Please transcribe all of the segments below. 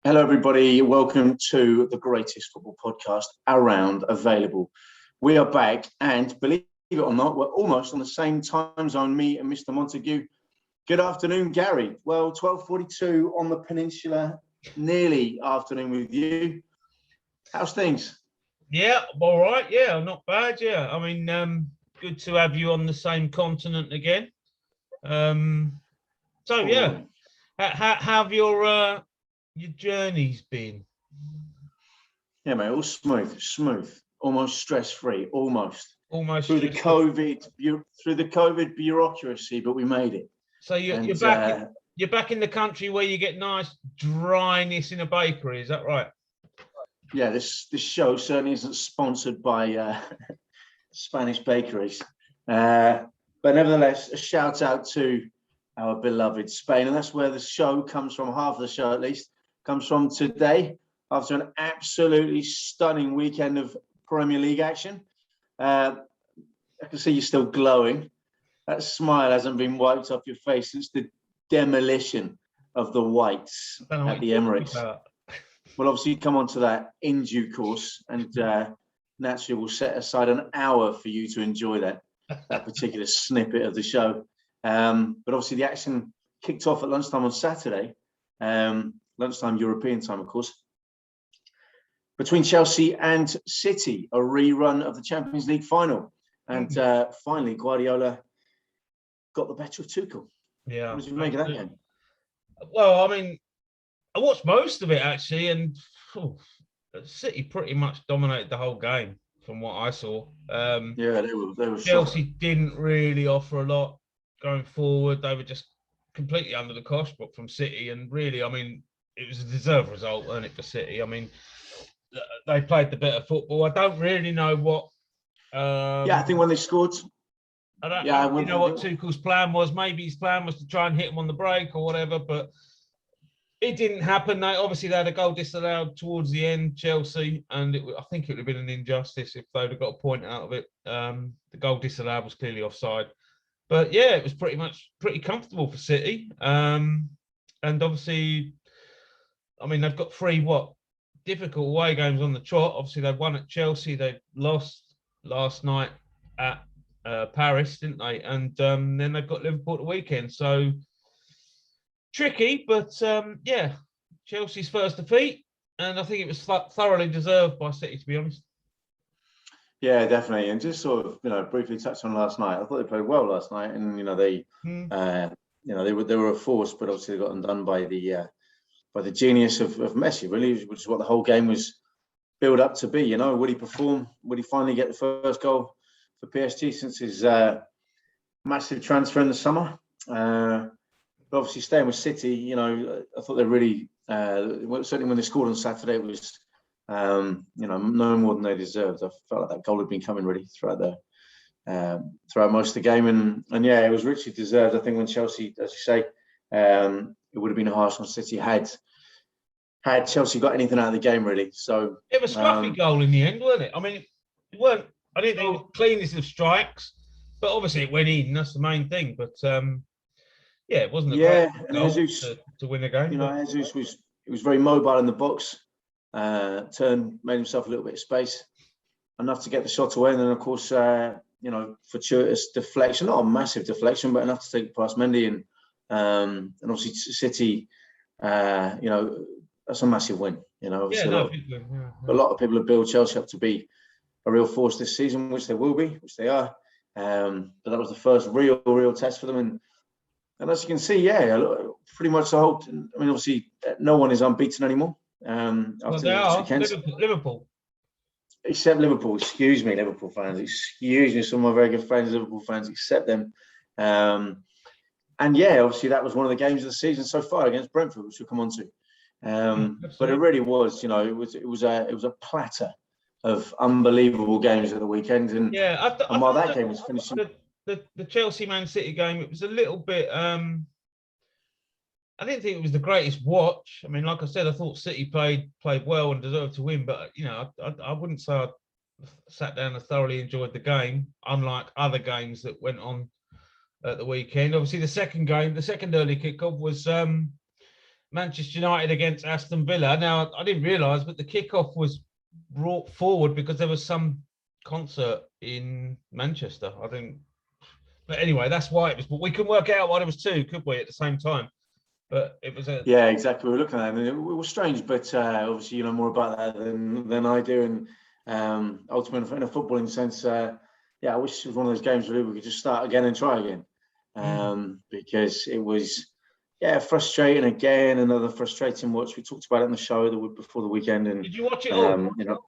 Hello, everybody. Welcome to the greatest football podcast around available. We are back, and believe it or not, we're almost on the same time zone, me and Mr. Montague. Good afternoon, Gary. Well, 12:42 on the peninsula, nearly afternoon with you. How's things? Yeah, all right. Yeah, not bad. Yeah, I mean, good to have you on the same continent again. Yeah, how have your journey's been? Yeah, mate, all smooth, almost stress-free, almost. Almost through the COVID bureaucracy, but we made it. So you're back. You're back in the country where you get nice dryness in a bakery. Is that right? Yeah, this show certainly isn't sponsored by Spanish bakeries, but nevertheless, a shout out to our beloved Spain, and that's where the show comes from. Half of the show, at least, comes from today after an absolutely stunning weekend of Premier League action. I can see you're still glowing. That smile hasn't been wiped off your face since the demolition of the Whites at the Emirates. Well, obviously, come on to that in due course, and naturally, we'll set aside an hour for you to enjoy that particular snippet of the show. But obviously, the action kicked off at lunchtime on Saturday, lunchtime European time, of course, between Chelsea and City, a rerun of the Champions League final. And finally, Guardiola got the better of Tuchel. Yeah. What did you make of that game? Well, I mean, I watched most of it, actually, and City pretty much dominated the whole game from what I saw. Yeah, they were Chelsea didn't really offer a lot going forward. They were just completely under the cosh book from City. And really, I mean, it was a deserved result, wasn't it, for City? I mean, they played the better football. I don't really know what. I think when they scored. I don't know what Tuchel's plan was. Maybe his plan was to try and hit him on the break or whatever, but it didn't happen. They had a goal disallowed towards the end, Chelsea, and I think it would have been an injustice if they'd have got a point out of it. The goal disallowed was clearly offside. But yeah, it was pretty comfortable for City. And obviously, I mean, they've got three difficult away games on the trot. Obviously, they've won at Chelsea. They lost last night at Paris, didn't they? And then they've got Liverpool at the weekend. So tricky, but Chelsea's first defeat, and I think it was thoroughly deserved by City, to be honest. Yeah, definitely. And just sort of, briefly touch on last night. I thought they played well last night, and they were a force, but obviously they got undone by the genius of Messi, really, which is what the whole game was built up to be. Would he perform? Would he finally get the first goal for PSG since his massive transfer in the summer? But obviously, staying with City, I thought they really, certainly when they scored on Saturday, it was, no more than they deserved. I felt like that goal had been coming really throughout most of the game, and yeah, it was richly deserved. I think when Chelsea, as you say, it would have been harsh on City had Chelsea got anything out of the game, really. So it was a scruffy goal in the end, wasn't it? I mean, I didn't think it was the cleanest of strikes, but obviously it went in. That's the main thing. But it wasn't a great goal to win the game. Jesus was very mobile in the box. Made himself a little bit of space, enough to get the shot away, and then of course, fortuitous deflection, not a massive deflection, but enough to take past Mendy, and obviously City, that's a massive win. Obviously a lot of people have built Chelsea up to be a real force this season, which they will be, which they are. But that was the first real test for them, and as you can see, pretty much the whole. I mean, obviously, no one is unbeaten anymore. They are Liverpool. Except Liverpool. Excuse me, Liverpool fans. Excuse me, some of my very good friends, Liverpool fans. Except them. And obviously that was one of the games of the season so far against Brentford, which we'll come on to. But it really was, it was a platter of unbelievable games at the weekend, and while that game was finishing, the Chelsea Man City game, it was a little bit. I didn't think it was the greatest watch. I mean, like I said, I thought City played well and deserved to win, but I wouldn't say I sat down and thoroughly enjoyed the game, unlike other games that went on at the weekend. Obviously, the second early kickoff was Manchester United against Aston Villa. Now, I didn't realise, but the kickoff was brought forward because there was some concert in Manchester. I think. But anyway, that's why it was. But we couldn't work out why there was two, could we, at the same time? But it was a. Yeah, exactly. We were looking at it. It was strange, but obviously you know more about that than I do. And ultimately, in a footballing sense, yeah, I wish it was one of those games where we could just start again and try again, because it was, yeah, frustrating again. Another frustrating watch. We talked about it in the show the week before the weekend. And did you watch it all? You know,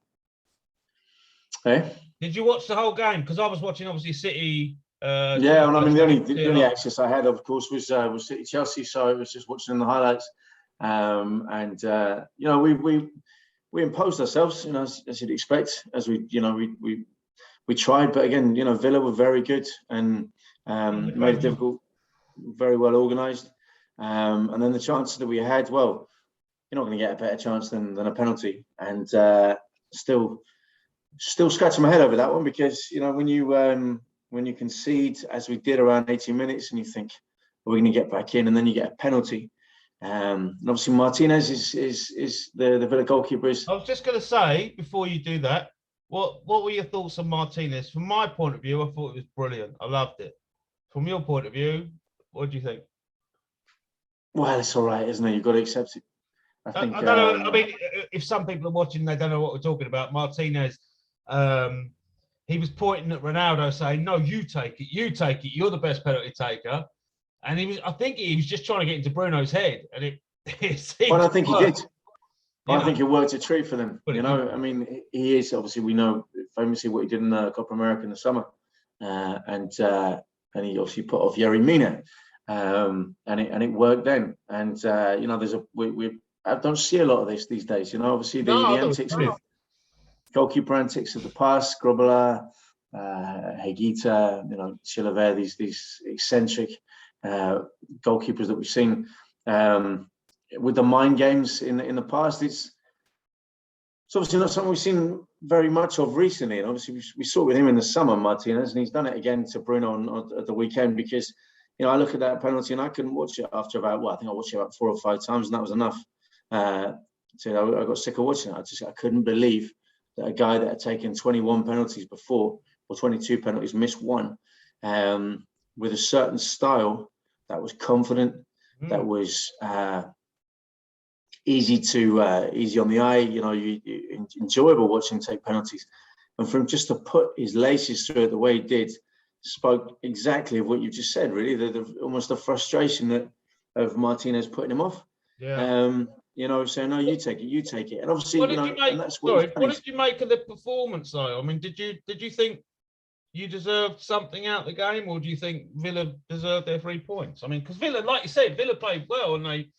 hey? Did you watch the whole game? Because I was watching, obviously, City. Yeah, and I mean the only access I had, of course, was City Chelsea, so I was just watching the highlights. And you know, we imposed ourselves, you know, as you'd expect, as we tried, but again, you know, Villa were very good and made it difficult, very well organised. And then the chances that we had, well, you're not going to get a better chance than a penalty. And still scratching my head over that one, because you know when you concede, as we did, around 80 minutes, and you think, we're going to get back in, and then you get a penalty. And obviously Martinez is the Villa goalkeeper. I was just going to say, before you do that, what were your thoughts on Martinez? From my point of view, I thought it was brilliant. I loved it. From your point of view, what do you think? Well, it's all right, isn't it? You've got to accept it. I think. I don't know. I mean, if some people are watching, they don't know what we're talking about. Martinez, he was pointing at Ronaldo, saying, "No, you take it. You take it. You're the best penalty taker." And I think he was just trying to get into Bruno's head, and it seemed. Well, I think he did. I think it worked a treat for them. You know, I mean, he is obviously, we know famously what he did in the Copa America in the summer, and he obviously put off Yerry Mina, and it worked then. And you know, I don't see a lot of this these days. You know, obviously the antics with goalkeeper antics of the past, Grobbelaar, Higuita, you know, Chilavert, these eccentric goalkeepers that we've seen with the mind games in the past. It's obviously not something we've seen very much of recently. And obviously we saw it with him in the summer, Martinez, and he's done it again to Bruno at the weekend, because, you know, I look at that penalty and I couldn't watch it after about, I think I watched it about 4 or 5 times, and that was enough. So I got sick of watching it. I couldn't believe that a guy that had taken 21 penalties before, or 22 penalties, missed one, with a certain style that was confident, that was easy on the eye. You know, you enjoyable watching him take penalties, and for him just to put his laces through it the way he did, spoke exactly of what you just said. Really, almost the frustration of Martinez putting him off. Yeah. You know, saying, "No, you take it," and obviously, what did you make of the performance, though? I mean, did you think you deserved something out of the game, or do you think Villa deserved their 3 points? I mean, because Villa, like you said, Villa played well and they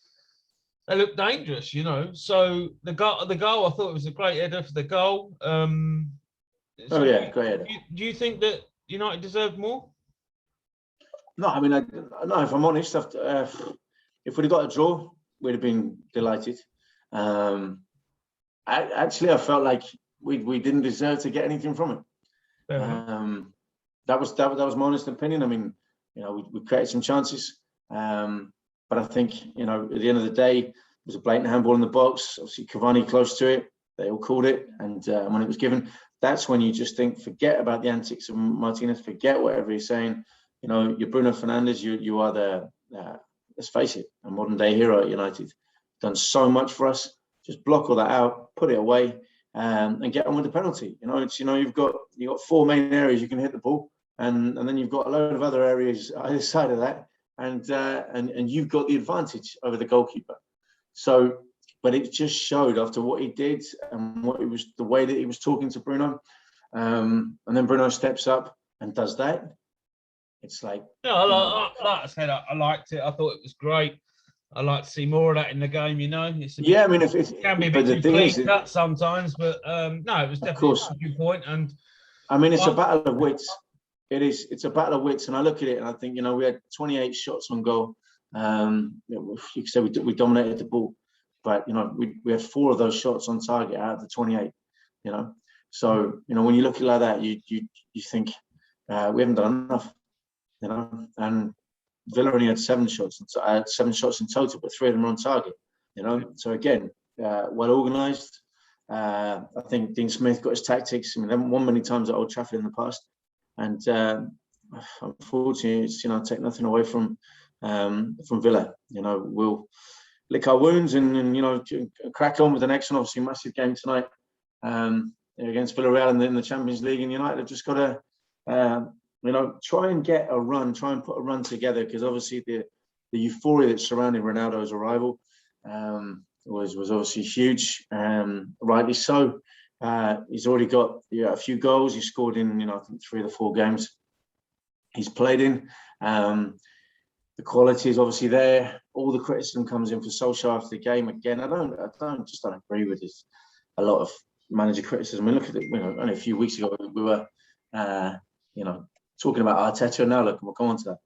looked dangerous, you know. So the goal, I thought it was a great header for the goal. Great header. Do you think that United deserved more? No, I mean, no. If I'm honest, if we'd have got a draw, we'd have been delighted. I felt like we didn't deserve to get anything from it. That was my honest opinion. I mean, you know, we created some chances, but I think, you know, at the end of the day, it was a blatant handball in the box. Obviously, Cavani close to it. They all called it, and when it was given, that's when you just think, forget about the antics of Martinez, forget whatever he's saying. You know, you're Bruno Fernandes. You are the let's face it, a modern day hero at United. Done so much for us. Just block all that out, put it away, and get on with the penalty. You know, you've got 4 main areas you can hit the ball, and then you've got a load of other areas either side of that, and you've got the advantage over the goalkeeper. So, but it just showed after what he did and the way that he was talking to Bruno, and then Bruno steps up and does that. It's like, like I said, I liked it. I thought it was great. I like to see more of that in the game. You know, I mean, it can be a bit too clean cut sometimes, but no, it was definitely a good point. And I mean, it's a battle of wits. It is. It's a battle of wits, and I look at it and I think, you know, we had 28 shots on goal. You could say we dominated the ball, but you know, we had 4 of those shots on target out of the 28. You know, so you know, when you look at it like that, you think we haven't done enough. You know, and Villa only had 7 shots in total, but 3 of them were on target. So again, well organised. I think Dean Smith got his tactics. I mean, they haven't won many times at Old Trafford in the past, and unfortunately, it's take nothing away from Villa. We'll lick our wounds and crack on with the next one. Obviously, massive game tonight against Villarreal in the Champions League, and United have just got to try and get a run, try and put a run together, because obviously the euphoria that surrounded Ronaldo's arrival was obviously huge, rightly so. He's already got a few goals. He scored in I think 3 of the 4 games he's played in. The quality is obviously there. All the criticism comes in for Solskjaer after the game. Again, I don't agree with this. A lot of manager criticism. I mean, look at it. Only a few weeks ago we were, talking about Arteta. Now look, we'll come on to that.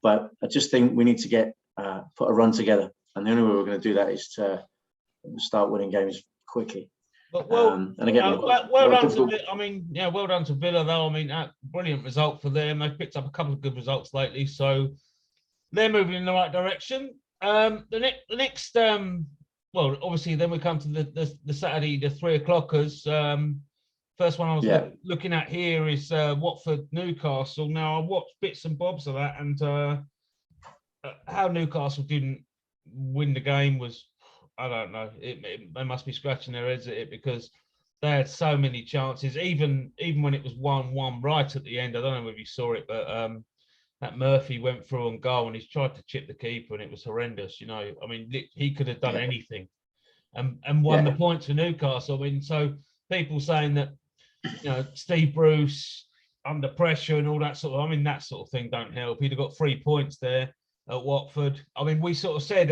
But I just think we need to put a run together, and the only way we're going to do that is to start winning games quickly. But well done to Villa, though. I mean, that brilliant result for them. They've picked up a couple of good results lately, so they're moving in the right direction. The next, obviously, then we come to the Saturday, the 3 o'clockers. First one I was looking at here is Watford Newcastle. Now, I watched bits and bobs of that, and how Newcastle didn't win the game was, I don't know. They must be scratching their heads at it, because they had so many chances. Even when it was 1-1 right at the end, I don't know if you saw it, but that Murphy went through on goal and he's tried to chip the keeper, and it was horrendous. I mean, he could have done anything and won the points for Newcastle. I mean, so people saying that Steve Bruce under pressure and all that sort of, that sort of thing don't help. He'd have got 3 points there at Watford. I mean, we sort of said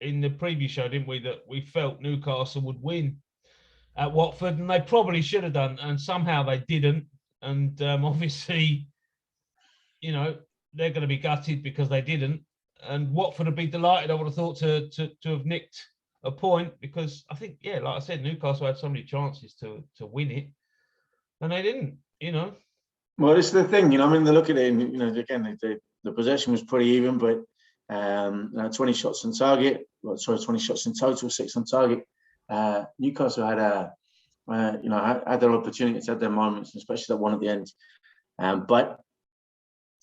in the preview show, didn't we, that we felt Newcastle would win at Watford, and they probably should have done, and somehow they didn't. And obviously, they're going to be gutted because they didn't. And Watford would be delighted, I would have thought, to have nicked a point, because I think, like I said, Newcastle had so many chances to win it, and they didn't. Well, this is the thing. They look at it, and again, the possession was pretty even, but 20 shots on target. 20 shots in total, 6 on target. Newcastle had had their opportunities, had their moments, especially that one at the end. But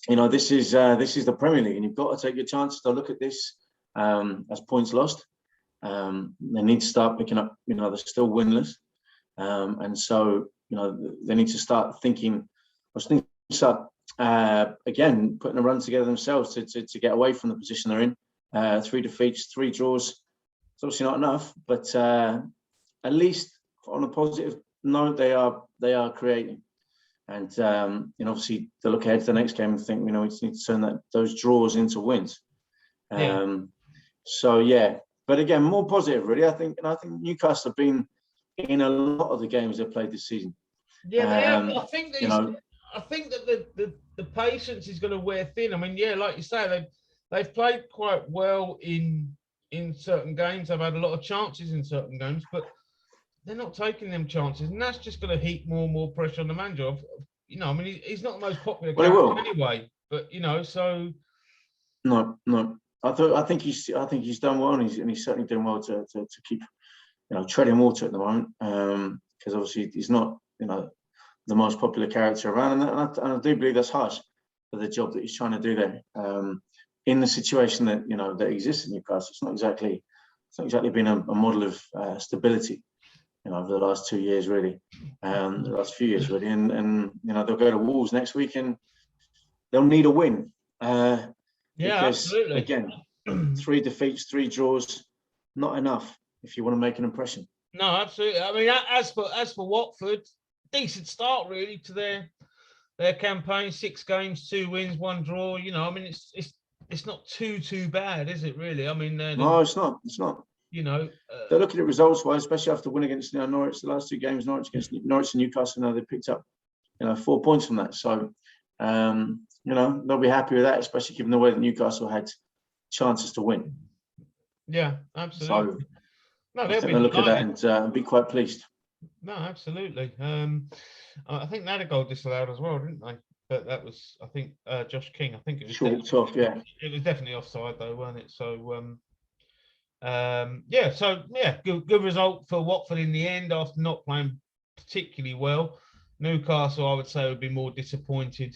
this is the Premier League, and you've got to take your chances. To look at this as points lost. They need to start picking up. They're still winless, and so they need to start thinking. Again, putting a run together themselves to get away from the position they're in. 3 defeats, 3 draws. It's obviously not enough, but at least on a positive note, they are creating. And obviously they look ahead to the next game and think, we just need to turn those draws into wins. But again, more positive, really. I think Newcastle have been in a lot of the games they've played this season. Yeah, they have. I think that the patience is going to wear thin. I mean, like you say, they've played quite well in certain games. They've had a lot of chances in certain games, but they're not taking them chances, and that's just going to heap more and more pressure on the manager. He's not the most popular character anyway, but so. No. I think he's done well, and he's certainly doing well to keep treading water at the moment, because obviously he's not the most popular character around, and I do believe that's harsh for the job that he's trying to do there. In the situation that that exists in Newcastle, it's not exactly been a model of stability. Over the last 2 years, really, the last few years, really, and they'll go to Wolves next week, and they'll need a win. Because, absolutely. Again, 3 defeats, 3 draws, not enough if you want to make an impression. No, absolutely. I mean, as for Watford, decent start really to their campaign. 6 games, 2 wins, 1 draw. It's not too bad, is it? Really? I mean, no, it's not. It's not. They're looking at results-wise, especially after winning against Norwich. The last 2 games, Norwich and Newcastle. Now they picked up, 4 points from that. So, they'll be happy with that, especially given the way that Newcastle had chances to win. Yeah, absolutely. So, they'll look at that and be quite pleased. No, absolutely. I think they had a goal disallowed as well, didn't they? But that was, I think, Josh King. I think it was chalked off. Yeah, it was definitely offside though, wasn't it? So. Good result for Watford in the end after not playing particularly well. Newcastle, I would say, would be more disappointed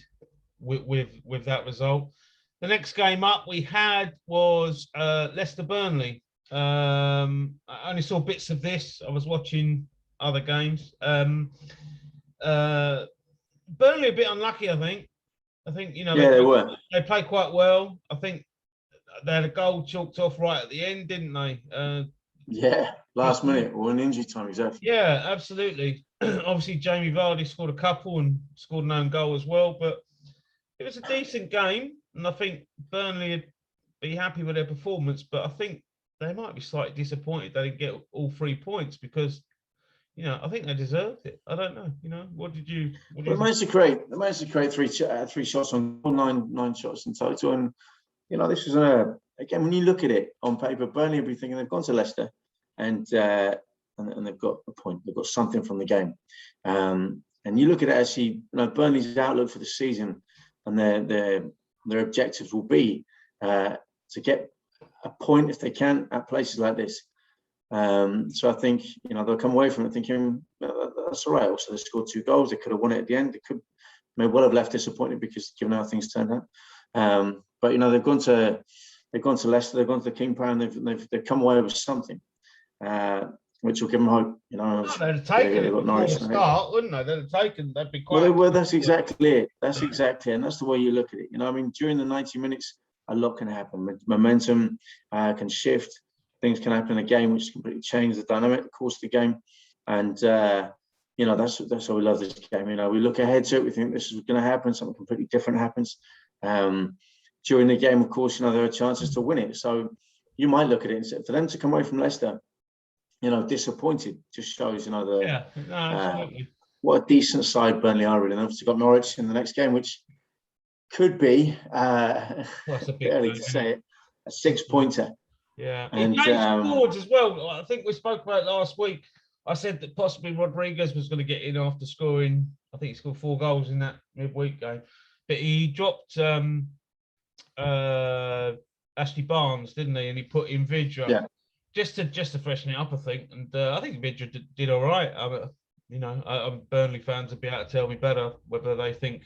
with that result. The next game up we had was Leicester Burnley. I only saw bits of this. I was watching other games. Burnley a bit unlucky, I think. They played quite well. I think they had a goal chalked off right at the end, didn't they? Last minute or an injury time, exactly. Yeah, absolutely. Obviously, Jamie Vardy scored a couple and scored an own goal as well, but it was a decent game, and I think Burnley would be happy with their performance, but I think they might be slightly disappointed they didn't get all 3 points because, I think they deserved it. I don't know. What did you they managed to create three shots on goal, nine shots in total, and this was again, when you look at it on paper, Burnley will be thinking they've gone to Leicester and they've got a point, they've got something from the game, and you look at it actually, Burnley's outlook for the season and their objectives will be to get a point if they can at places like this. So I think they'll come away from it thinking that's all right. Also, they scored 2 goals. They could have won it at the end. They may well have left disappointed because given how things turned out. But they've gone to Leicester. They've gone to the King Power, and they've come away with something, which will give them hope. They'd have taken it before the start, wouldn't they? They'd have taken. They'd be quite. Well, that's exactly it. That's exactly it. And that's the way you look at it. During the 90 minutes, a lot can happen. Momentum can shift. Things can happen in a game which completely change the dynamic, the course of the game. And, that's why we love this game. We look ahead to it. We think this is going to happen. Something completely different happens. During the game, of course, there are chances to win it. So you might look at it and say, for them to come away from Leicester, disappointed, just shows, what a decent side Burnley are really. And obviously got Norwich in the next game, which could be, that's a bit early to say it, a 6-pointer. Yeah, and James scored as well. I think we spoke about it last week. I said that possibly Rodriguez was going to get in after scoring. I think he scored 4 goals in that midweek game, but he dropped Ashley Barnes, didn't he? And he put in Vidra just to freshen it up, I think. And I think Vidra did all right. Burnley fans would be able to tell me better whether they think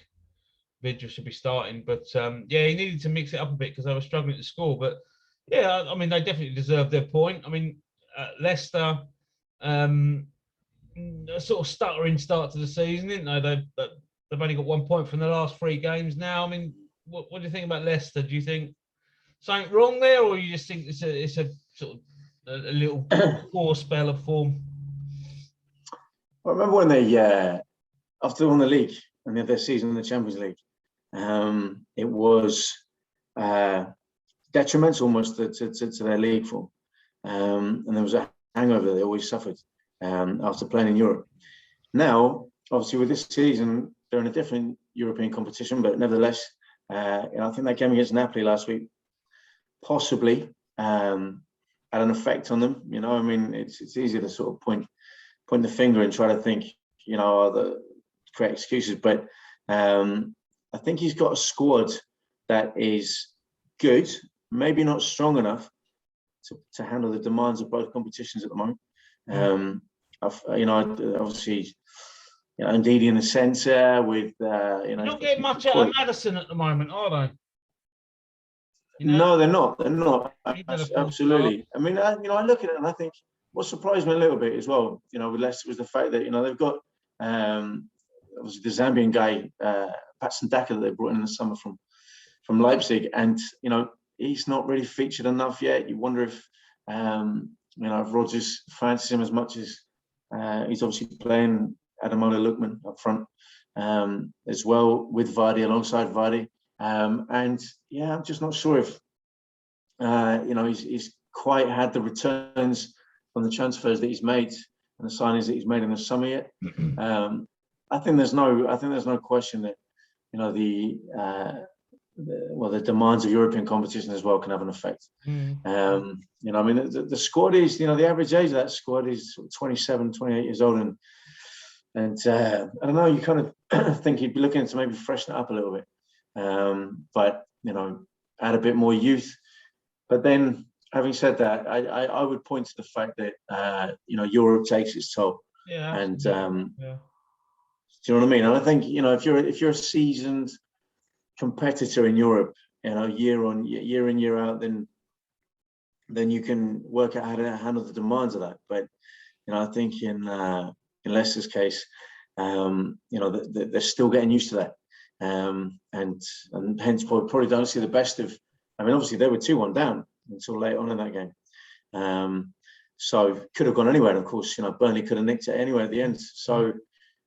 Vidra should be starting. But he needed to mix it up a bit because they were struggling to score. But yeah, they definitely deserve their point. Leicester, a sort of stuttering start to the season, didn't they? They've only got 1 point from the last 3 games now. What do you think about Leicester? Do you think something wrong there, or you just think it's a sort of a little poor spell of form? I remember when they, after they won the league and they had their season in the Champions League, it was detrimental almost to their league form. And there was a hangover they always suffered after playing in Europe. Now, obviously, with this season, they're in a different European competition, but nevertheless, I think that game against Napoli last week possibly had an effect on them. It's easy to sort of point the finger and try to think, create excuses. But I think he's got a squad that is good, maybe not strong enough to handle the demands of both competitions at the moment. Obviously, Ndidi in the centre with not getting much out of Maddison at the moment, are they? No, they're not. They're not. Absolutely. I look at it and I think what surprised me a little bit as well, with Leicester was the fact that they've got obviously the Zambian guy, Patson Daka, that they brought in the summer from Leipzig, and he's not really featured enough yet. You wonder if if Rodgers fancies him as much as he's obviously playing Ademola Lookman up front as well with Vardy, alongside Vardy. I'm just not sure if he's quite had the returns from the transfers that he's made and the signings that he's made in the summer yet. I think there's no question that the demands of European competition as well can have an effect. The squad is, the average age of that squad is 27, 28 years old, and I don't know, you kind of think he'd be looking to maybe freshen it up a little bit, but add a bit more youth. But then having said that, I would point to the fact that Europe takes its toll. Yeah, and yeah. do you know what I mean? And I think if you're a seasoned competitor in Europe, year in year out, then you can work out how to handle the demands of that. But I think in Leicester's case, they're still getting used to that, and hence probably don't see the best of. I mean, obviously they were 2-1 down until late on in that game, so could have gone anywhere. And of course, Burnley could have nicked it anywhere at the end. So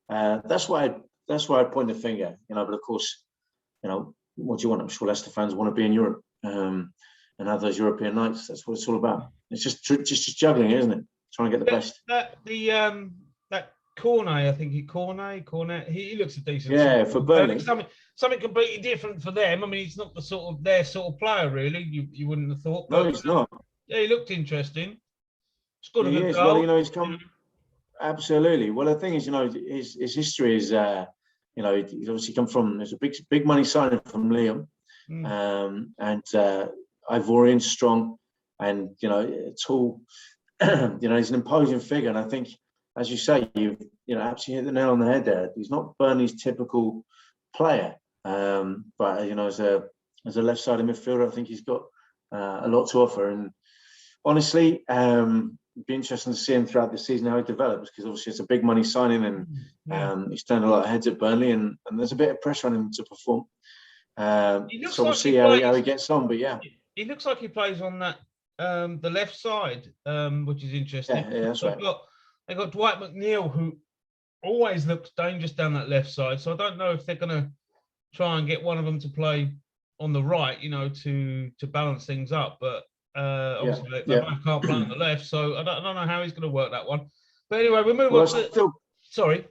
that's why I point the finger. But of course, what do you want? I'm sure Leicester fans want to be in Europe and have those European nights. That's what it's all about. It's just juggling, isn't it? Trying to get the best. That Cornet, I think Cornet. He looks a decent. Yeah, for Burnley. Something completely different for them. I mean, he's not their sort of player, really. You wouldn't have thought. No, he's not. Yeah, he looked interesting. Scored a good is. goal. Well, he's come. Absolutely. Well, the thing is, his history is, he's obviously come from. There's a big money signing from Lyon, and Ivorian, strong, and tall. He's an imposing figure, and I think, as you say, you absolutely hit the nail on the head there. He's not Burnley's typical player, but as a left-sided midfielder, I think he's got a lot to offer. And honestly, it'd be interesting to see him throughout the season how he develops, because obviously it's a big money signing, and he's turned a lot of heads at Burnley, and there's a bit of pressure on him to perform. So we'll see how he gets on. But yeah, he looks like he plays on that the left side, which is interesting. Yeah, that's right. They've got Dwight McNeil, who always looks dangerous down that left side. So I don't know if they're going to try and get one of them to play on the right, to balance things up. But obviously they both can't play on the left, so I don't know how he's going to work that one. But anyway, we move on to. Sorry,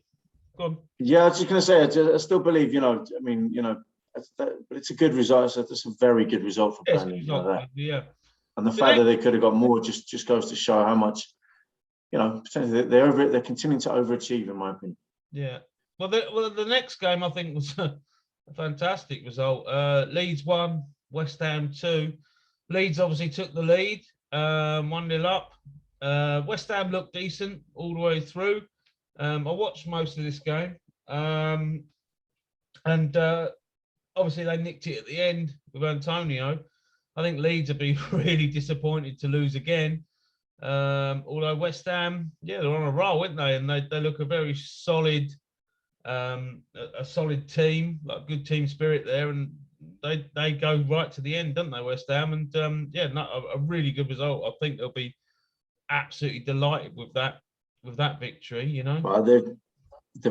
go on. Yeah, I was just going to say, I still believe, but it's a good result. So that's a very good result for Burnley. Yeah. And the fact that they could have got more just goes to show how much, potentially they're continuing to overachieve, in my opinion. Yeah. Well, the next game I think was a fantastic result. Leeds 1, West Ham 2. Leeds obviously took the lead, 1-0 up. West Ham looked decent all the way through. I watched most of this game, and obviously they nicked it at the end with Antonio. I think Leeds would be really disappointed to lose again. Although West Ham, they're on a roll, aren't they? And they look a very solid, a solid team, like good team spirit there, and they go right to the end, don't they, West Ham? And a really good result. I think they'll be absolutely delighted with that victory. Well, they've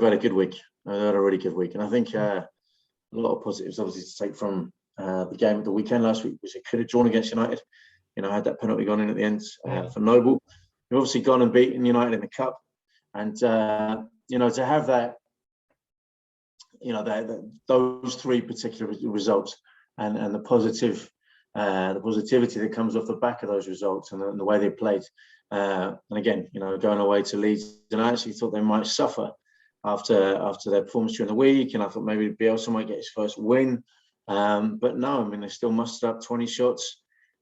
had a good week. They've had a really good week, and I think a lot of positives, obviously, to take from the game at the weekend last week, which they could have drawn against United. Had that penalty gone in at the end for Noble. We've obviously gone and beaten United in the cup, and to have that, those three particular results and the positivity that comes off the back of those results and the way they played, and again, going away to Leeds, and I actually thought they might suffer after their performance during the week, and I thought maybe Bielsa might get his first win. But no, I mean, they still mustered up 20 shots,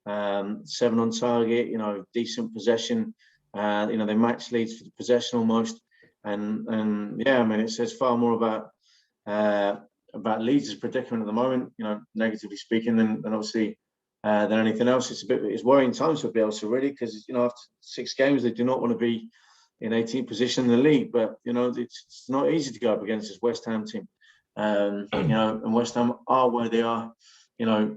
7 on target, decent possession. They matched Leeds for the possession almost. And I mean, it says far more about Leeds' predicament at the moment, negatively speaking, than obviously than anything else. It's worrying times for Bielsa, really, because, after 6 games, they do not want to be in 18th position in the league. But, it's not easy to go up against this West Ham team. And West Ham are where they are,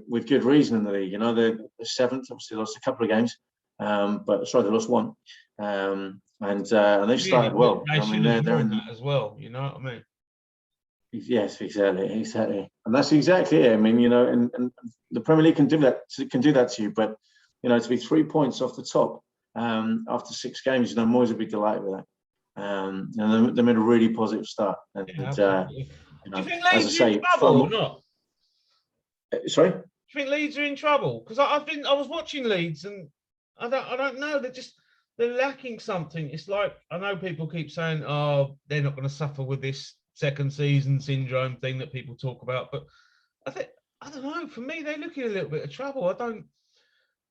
with good reason in the league. They're 7th, obviously lost a couple of games, but they lost 1, and they've started well. I mean, they're in that as well. You know what I mean? Yes, exactly, and that's exactly it. I mean, and the Premier League can do that to you, but to be 3 points off the top after 6 games, Moyes would be delighted with that. And they made a really positive start. And do you think Leeds are in trouble or not? Sorry? Do you think Leeds are in trouble? Because I was watching Leeds, and I don't know. They're lacking something. It's like, I know people keep saying, oh, they're not going to suffer with this second season syndrome thing that people talk about, but I don't know. For me, they're looking a little bit of trouble.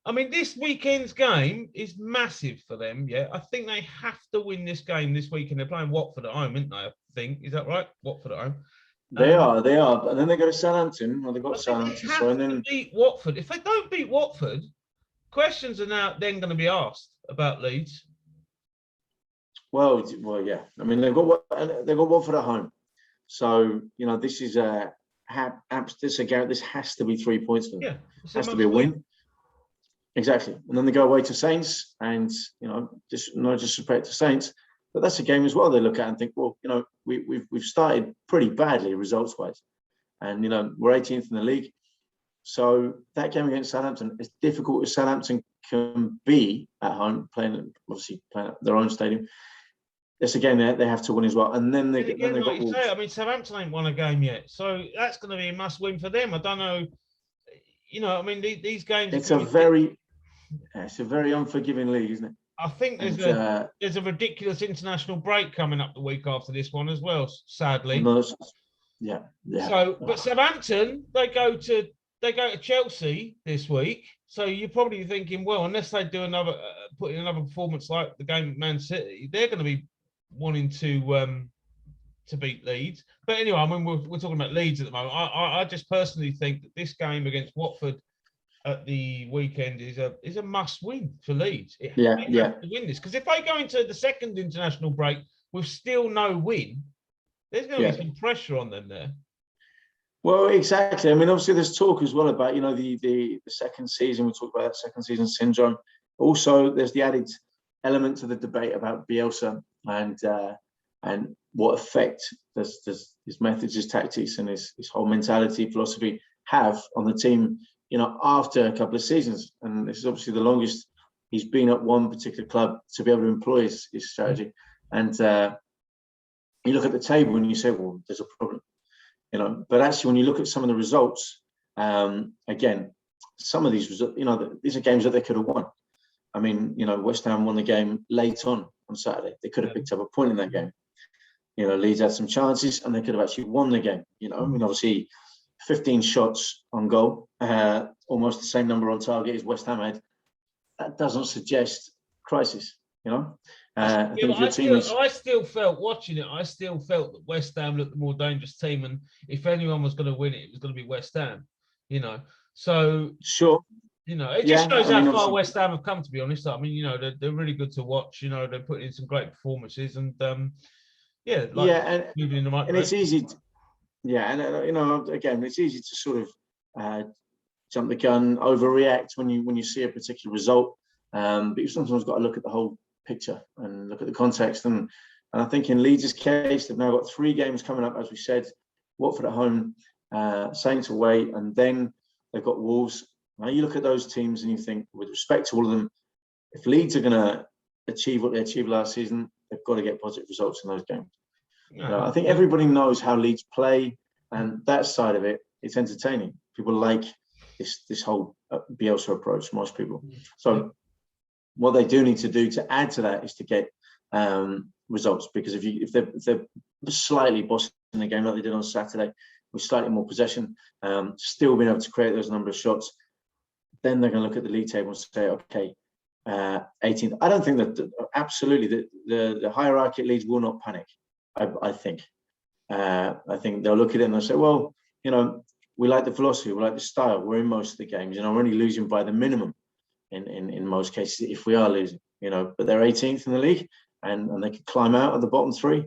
I mean, this weekend's game is massive for them. Yeah, I think they have to win this game this weekend. They're playing Watford at home, aren't they? I think, is that right? Watford at home. They are, and then they go to Southampton. Well, they've got Southampton, so and then beat Watford. If they don't beat Watford, questions are now then going to be asked about Leeds. Well, yeah. I mean, they've got Watford at home, so this is this has to be 3 points for them. Yeah, it has to be a win. Exactly, and then they go away to Saints, and just no disrespect to Saints, but that's a game as well. They look at and think, well, we've started pretty badly results wise, and we're 18th in the league. So that game against Southampton, as difficult as Southampton can be at home, playing at their own stadium, it's a game they have to win as well. And then they like you say, I mean, Southampton ain't won a game yet, so that's going to be a must win for them. I don't know, I mean, these games. It's a very unforgiving league, isn't it? I think there's a ridiculous international break coming up the week after this one as well. Sadly, yeah. So, but Southampton, they go to Chelsea this week. So you're probably thinking, well, unless they do put in another performance like the game at Man City, they're going to be wanting to beat Leeds. But anyway, I mean, we're talking about Leeds at the moment. I just personally think that this game against Watford at the weekend is a must win for Leeds. They have to win this, because if they go into the second international break with still no win, there's going to be some pressure on them there. Well, exactly. I mean, obviously, there's talk as well about the second season. We talked about that second season syndrome. Also, there's the added element to the debate about Bielsa and what effect does his methods, his tactics, and his whole mentality, philosophy have on the team, after a couple of seasons. And this is obviously the longest he's been at one particular club to be able to employ his strategy. And you look at the table and you say, well, there's a problem. But actually, when you look at some of the results, again, some of these results, these are games that they could have won. I mean, West Ham won the game late on Saturday. They could have picked up a point in that game. Leeds had some chances and they could have actually won the game. I mean, obviously, 15 shots on goal, almost the same number on target as West Ham had. That doesn't suggest crisis, I still felt watching it. I still felt that West Ham looked the more dangerous team, and if anyone was going to win it, it was going to be West Ham. So sure. It just shows how far West Ham have come. To be honest, I mean, they're really good to watch. They're putting in some great performances, and moving in the right and it's easy. Again, it's easy to sort of jump the gun, overreact when you see a particular result. But you sometimes got to look at the whole picture and look at the context. And I think in Leeds' case, they've now got 3 games coming up, as we said: Watford at home, Saints away, and then they've got Wolves. Now you look at those teams and you think, with respect to all of them, if Leeds are going to achieve what they achieved last season, they've got to get positive results in those games. I think everybody knows how Leeds play, and that side of it, it's entertaining. People like this whole Bielsa approach, most people. So what they do need to do to add to that is to get results, because if they're slightly bossing the game like they did on Saturday, with slightly more possession, still being able to create those number of shots, then they're going to look at the league table and say, okay, 18th. I don't think that absolutely the hierarchy at Leeds will not panic. I think they'll look at it and they'll say, well, we like the philosophy, we like the style. We're in most of the games, we're only losing by the minimum in most cases if we are losing, but they're 18th in the league and they could climb out of the bottom 3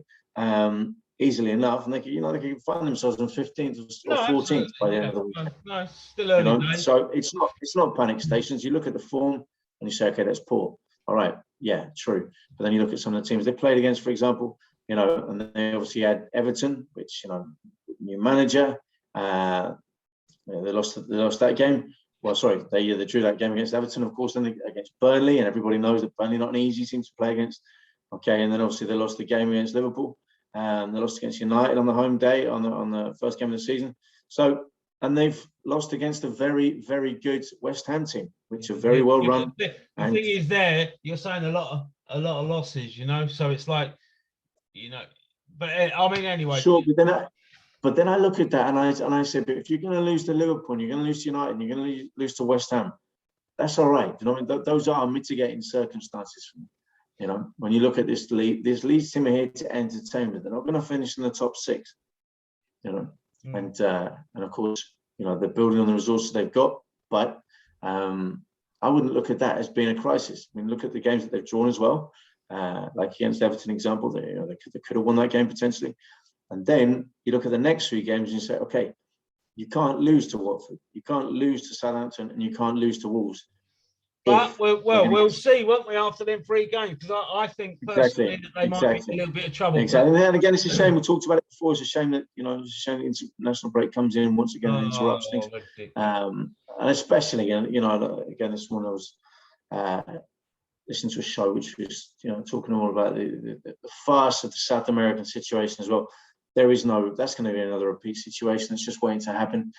easily enough, and they could find themselves on 15th or 14th by the end of the week. No, still early. So it's not panic stations. You look at the form and you say, okay, that's poor. All right, yeah, true. But then you look at some of the teams they played against, for example, and they obviously had Everton, which new manager. They lost that game. Well, sorry, they drew that game against Everton, of course, then against Burnley, and everybody knows that Burnley not an easy team to play against. Okay, and then obviously they lost the game against Liverpool. They lost against United on the home day on the first game of the season. So, and they've lost against a very, very good West Ham team, which are very well run. The thing is, you're saying a lot of losses, So it's like, but I mean, anyway. Sure, but then I look at that and I say, but if you're going to lose to Liverpool, you're going to lose to United, and you're going to lose to West Ham, that's all right. You know, I mean, those are mitigating circumstances for me. You know, when you look at this Leeds team are here to entertain, but they're not going to finish in the top 6. You know, and of course, you know, they're building on the resources they've got, but I wouldn't look at that as being a crisis. I mean, look at the games that they've drawn as well, like against Everton, example. They could have won that game potentially, and then you look at the next 3 games and you say, okay, you can't lose to Watford, you can't lose to Southampton, and you can't lose to Wolves. But we'll see, won't we, after them 3 games? Because I think personally that they might be in a little bit of trouble. Exactly. And again, it's a shame. We talked about it before. It's a shame that, you know, it's a shame the international break comes in once again and interrupts things. And especially, you know, again, this one I was listening to a show which was, you know, talking all about the farce of the South American situation as well. That's going to be another repeat situation. It's just waiting to happen.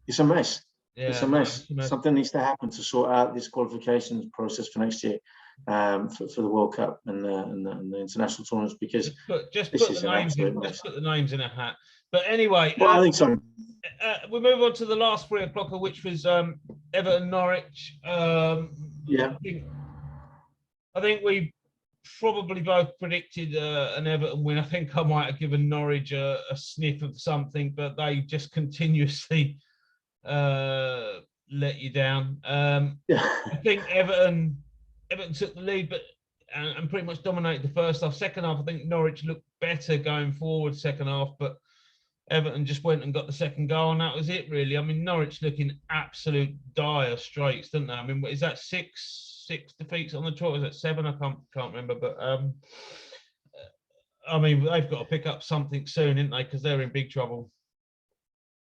It's a mess. Yeah, it's a mess. Something needs to happen to sort out this qualifications process for next year, for the World Cup and the international tournaments, because just put the names in a hat. But anyway, I think so. We move on to the last 3 o'clocker, which was Everton Norwich. Yeah, I think we probably both predicted an Everton win. I think I might have given Norwich a sniff of something, but they just continuously let you down. I think Everton took the lead, but and pretty much dominated the first half. Second half, I think Norwich looked better going forward second half, but Everton just went and got the second goal, and that was it really. I mean, Norwich looking absolute dire straits, didn't they? I mean, is that six defeats on the tour? Is that 7? I can't remember, but I mean, they've got to pick up something soon, didn't they? Because they're in big trouble.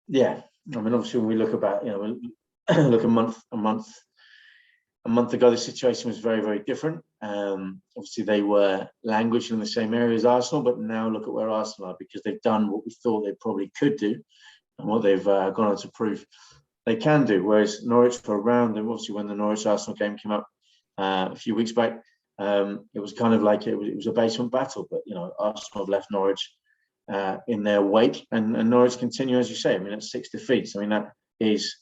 Yeah, I mean, obviously, when we look about, you know, look a month ago, the situation was very, very different. Obviously, they were languishing in the same area as Arsenal, but now look at where Arsenal are, because they've done what we thought they probably could do, and what they've gone on to prove they can do. Whereas Norwich were around them. Obviously, when the Norwich Arsenal game came up a few weeks back, it was kind of like it was a basement battle. But you know, Arsenal have left Norwich in their wake, and Norwich continue, as you say. I mean, that's 6 defeats. I mean, that is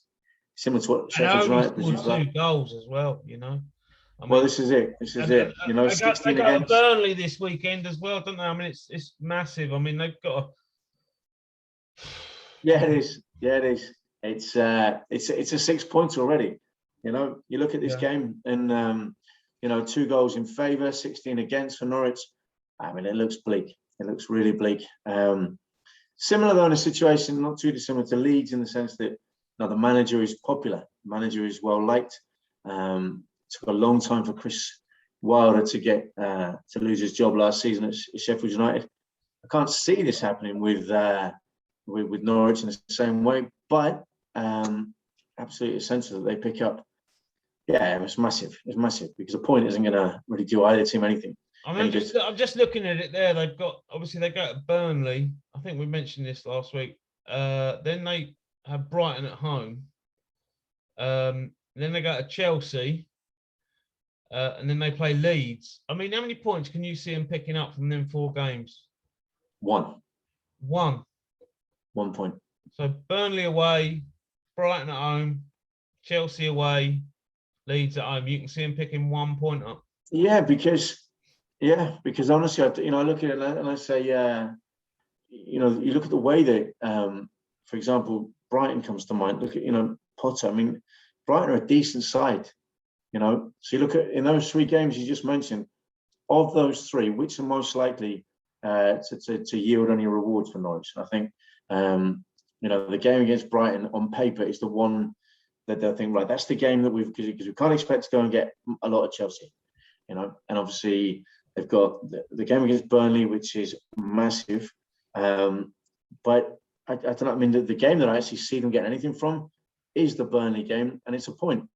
similar to what Sheffield United produced. 2 goals as well, you know. I mean, well, this is it. You know, 16 they got against Burnley this weekend as well, don't they? I mean, it's massive. I mean, they've got. Yeah, it is. Yeah, it is. It's a 6 points already. You know, you look at this game, and you know, 2 goals in favour, 16 against for Norwich. I mean, it looks bleak. It looks really bleak. Similar though in a situation not too dissimilar to Leeds, in the sense that the manager is popular, the manager is well liked. Took a long time for Chris Wilder to get to lose his job last season at Sheffield United. I can't see this happening with Norwich in the same way, but absolutely essential that they pick up. Yeah, it's massive. It's massive, because a point isn't going to really do either team anything. I mean, I'm just looking at it there. They've got, obviously they go to Burnley. I think we mentioned this last week. Then they have Brighton at home. Then they go to Chelsea. And then they play Leeds. I mean, how many points can you see them picking up from them 4 games? 1. 1 point. So Burnley away, Brighton at home, Chelsea away, Leeds at home. You can see them picking 1 point up. Yeah, because honestly, I look at it and I say, you look at the way that, for example, Brighton comes to mind. Look at, Potter. I mean, Brighton are a decent side, So you look at, in those 3 games you just mentioned, of those 3, which are most likely to yield any rewards for Norwich? And I think, the game against Brighton on paper is the one that they'll think, right, that's the game that because we can't expect to go and get a lot of Chelsea, and obviously they've got the game against Burnley, which is massive. But I don't know. I mean, the game that I actually see them getting anything from is the Burnley game, and it's a point.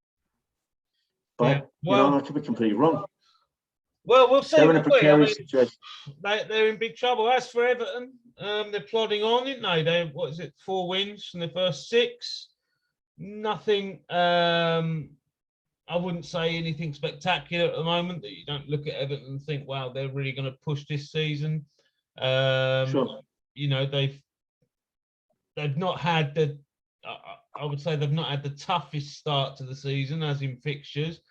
But I could be completely wrong. Well, we'll see. They're in a precarious situation. They're in big trouble. As for Everton, they're plodding on, didn't they? 4 wins from the first 6. Nothing. I wouldn't say anything spectacular at the moment. That you don't look at Everton and think, wow, they're really going to push this season. Sure. They've not had the. I would say they've not had the toughest start to the season, as in fixtures.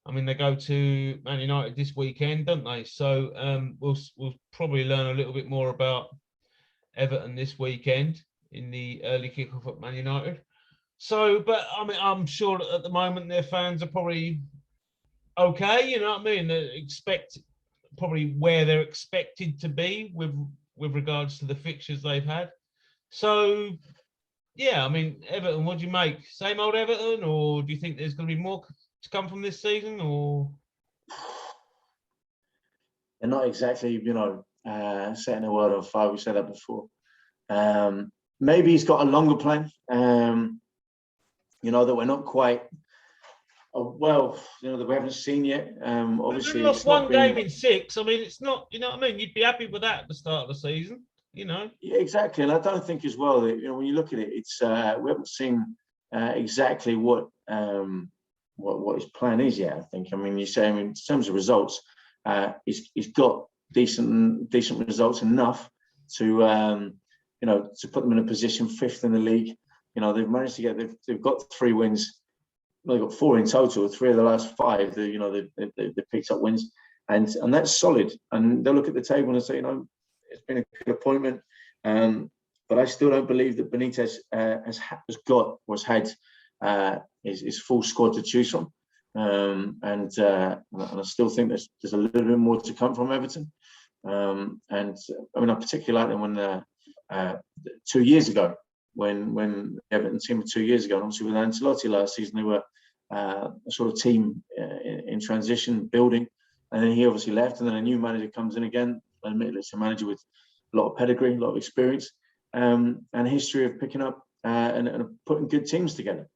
I mean, they go to Man United this weekend, don't they? So we'll probably learn a little bit more about Everton this weekend in the early kickoff at Man United. So, but I mean, I'm sure that at the moment their fans are probably okay. You know what I mean? They expect probably where they're expected to be with regards to the fixtures they've had. So, yeah, I mean, Everton, what do you make? Same old Everton, or do you think there's going to be more to come from this season? Or they're not exactly, setting the world on fire. We said that before. Maybe he's got a longer plan. That we're not quite. That we haven't seen yet. Obviously, they've lost one game in 6. I mean, it's not. You know what I mean? You'd be happy with that at the start of the season. Yeah, exactly. And I don't think as well that when you look at it, it's we haven't seen exactly what his plan is yet. I think. I mean, you say in terms of results, he's got decent results enough to to put them in a position 5th in the league. They've managed to get. They've got 3 wins. Well, they've got 4 in total. 3 of the last 5, they've picked up wins, and that's solid. And they'll look at the table and say, it's been a good appointment. But I still don't believe that Benitez has had his full squad to choose from. And I still think there's a little bit more to come from Everton. And I mean, I particularly like them when 2 years ago, when Everton team 2 years ago, and obviously with Ancelotti last season, they were a sort of team in transition, building, and then he obviously left, and then a new manager comes in again. Admittedly, it's a manager with a lot of pedigree, a lot of experience, and a history of picking up and putting good teams together.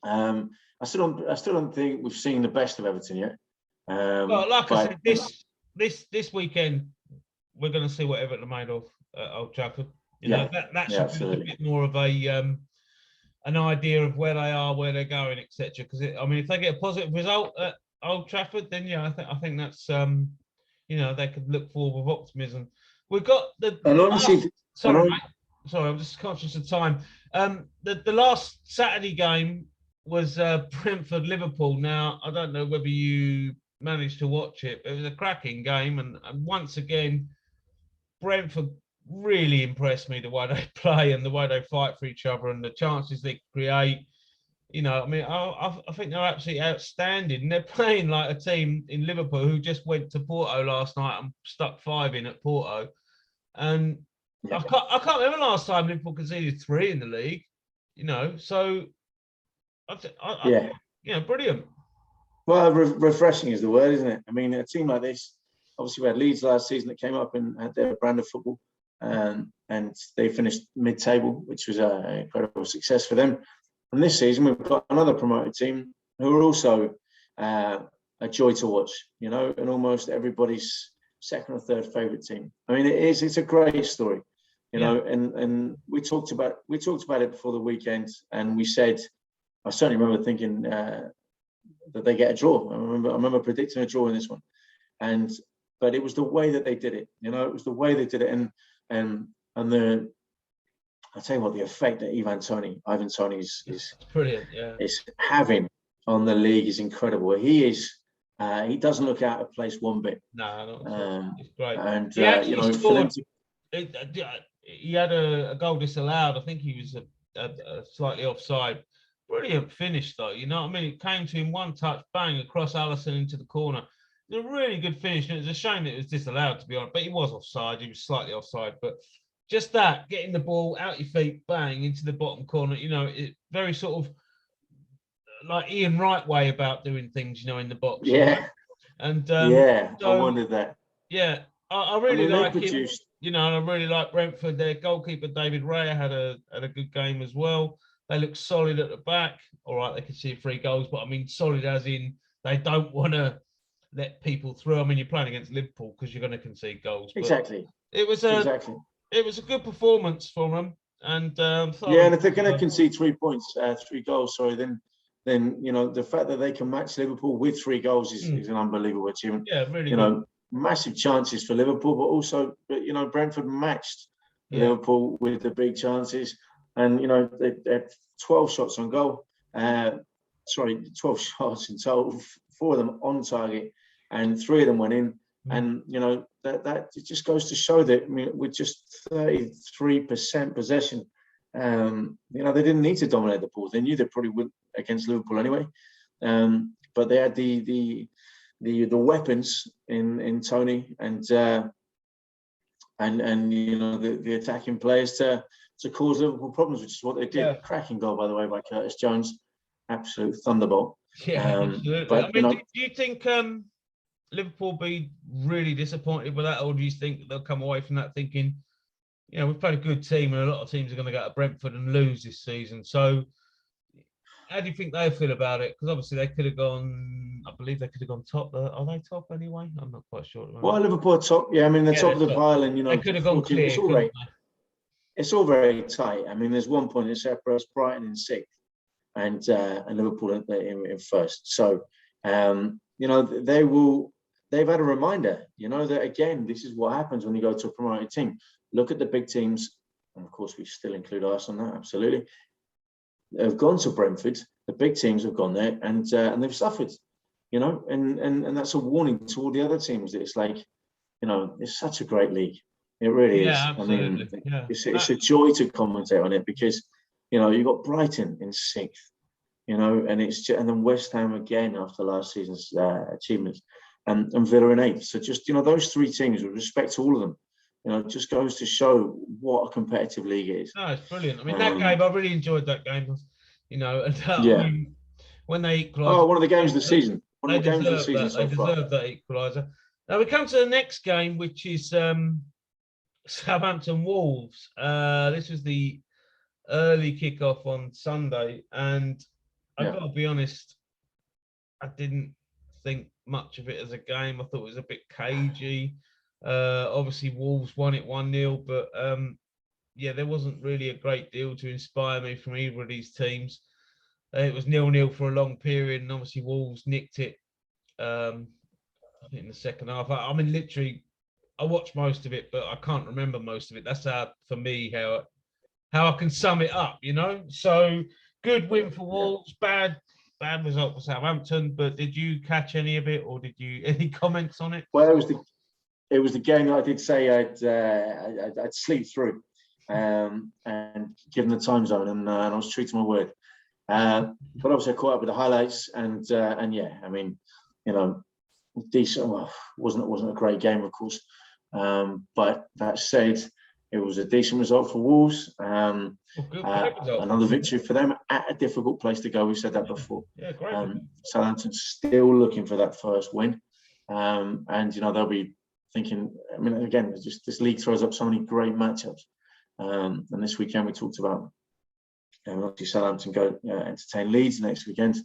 I still don't think we've seen the best of Everton yet. Well, like I said, this weekend we're going to see what Everton are made of at Old Trafford. That should be a bit more of an idea of where they are, where they're going, etc. Because if they get a positive result at Old Trafford, then I think that's they could look forward with optimism. We've got the. And honestly, sorry, I'm just conscious of time. The last Saturday game was Brentford Liverpool. Now I don't know whether you managed to watch it, but it was a cracking game, and once again, Brentford really impressed me, the way they play and the way they fight for each other and the chances they create. I think they're absolutely outstanding. They're playing like a team in Liverpool who just went to Porto last night and stuck 5 in at Porto. And I can't remember last time Liverpool conceded 3 in the league. So brilliant. Well, refreshing is the word, isn't it? I mean, a team like this, obviously we had Leeds last season that came up and had their brand of football. And they finished mid-table, which was an incredible success for them. And this season, we've got another promoted team who are also a joy to watch, and almost everybody's second or third favourite team. I mean, it's a great story, and we talked about it before the weekend, and we said, I certainly remember thinking that they get a draw. I remember predicting a draw in this one, but it was the way that they did it. It was the way they did it, and I'll tell you what, the effect that Ivan Toney is brilliant. Yeah, is having on the league is incredible. He doesn't look out of place one bit. No, it's great. And he actually scored. He had a goal disallowed. I think he was slightly offside. Brilliant finish, though. It came to him, one touch, bang, across Alisson into the corner. It was a really good finish. And it was a shame that it was disallowed, to be honest. But he was offside. He was slightly offside. But just that, getting the ball out your feet, bang, into the bottom corner, it very sort of like Ian Wright way about doing things, in the box. Yeah. Right? And I wondered that. Yeah, I really like him. And I really like Brentford. Their goalkeeper David Raya had a good game as well. They look solid at the back. All right, they could see 3 goals, but I mean solid as in they don't want to let people through. I mean, you're playing against Liverpool because you're going to concede goals. Exactly. It was a good performance for them. And and if they're going to concede 3 points, 3 goals, then the fact that they can match Liverpool with 3 goals is an unbelievable achievement. Yeah, really good. Massive chances for Liverpool, but Brentford matched Liverpool with the big chances, and they had 12 shots on goal. 12 shots in total, 4 of them on target, and 3 of them went in. And that it just goes to show that, I mean, with just 33% possession, they didn't need to dominate the ball. They knew they probably would against Liverpool anyway, but they had the weapons in Tony and the attacking players to cause Liverpool problems, which is what they did. Yeah. Cracking goal, by the way, by Curtis Jones, absolute thunderbolt. Yeah, absolutely. But do you think Liverpool be really disappointed with that, or do you think they'll come away from that thinking, we've played a good team and a lot of teams are going to go to Brentford and lose this season? So how do you think they feel about it? Because obviously they could have gone, I believe they could have gone top. Are they top anyway? I'm not quite sure. Well, Liverpool are top. Yeah, I mean, they're top of the pile, and they could have gone clear. It's all very tight. I mean, there's one point that separates Brighton in 6th and Liverpool in 1st. So they've had a reminder, that again, this is what happens when you go to a promoted team. Look at the big teams, and of course we still include us on that, absolutely. They've gone to Brentford, the big teams have gone there, and they've suffered, and that's a warning to all the other teams that it's like, it's such a great league. It really is. Absolutely. I mean, it's a joy to commentate on it because, you've got Brighton in 6th, and and then West Ham again after last season's achievements, and Villa in 8th. So just, those 3 teams, with respect to all of them, it just goes to show what a competitive league it is. No, it's brilliant. I mean, that game, I really enjoyed that game. I mean, when they equalised. Oh, one of the games of the season. They deserved that equaliser. Now we come to the next game, which is Southampton Wolves. This was the early kickoff on Sunday, and I've got to be honest, I didn't think much of it as a game. I thought it was a bit cagey. Obviously, Wolves won it 1-0, but there wasn't really a great deal to inspire me from either of these teams. It was 0-0 for a long period, and obviously Wolves nicked it. I think in the second half. I mean, literally, I watched most of it, but I can't remember most of it. That's how I can sum it up. So good win for Wolves, bad result for Southampton. But did you catch any of it, or did you any comments on it? Well, it was the game that I did say I'd sleep through, and given the time zone, and I was true to my word. But obviously I caught up with the highlights, and yeah, I mean, decent. Well, wasn't a great game, of course, but that said, it was a decent result for Wolves. Another victory for them at a difficult place to go. We've said that before. Yeah, great. Southampton's still looking for that first win, and they'll be thinking. I mean, again, just this league throws up so many great matchups. And this weekend we talked about. Obviously, Southampton go entertain Leeds next weekend.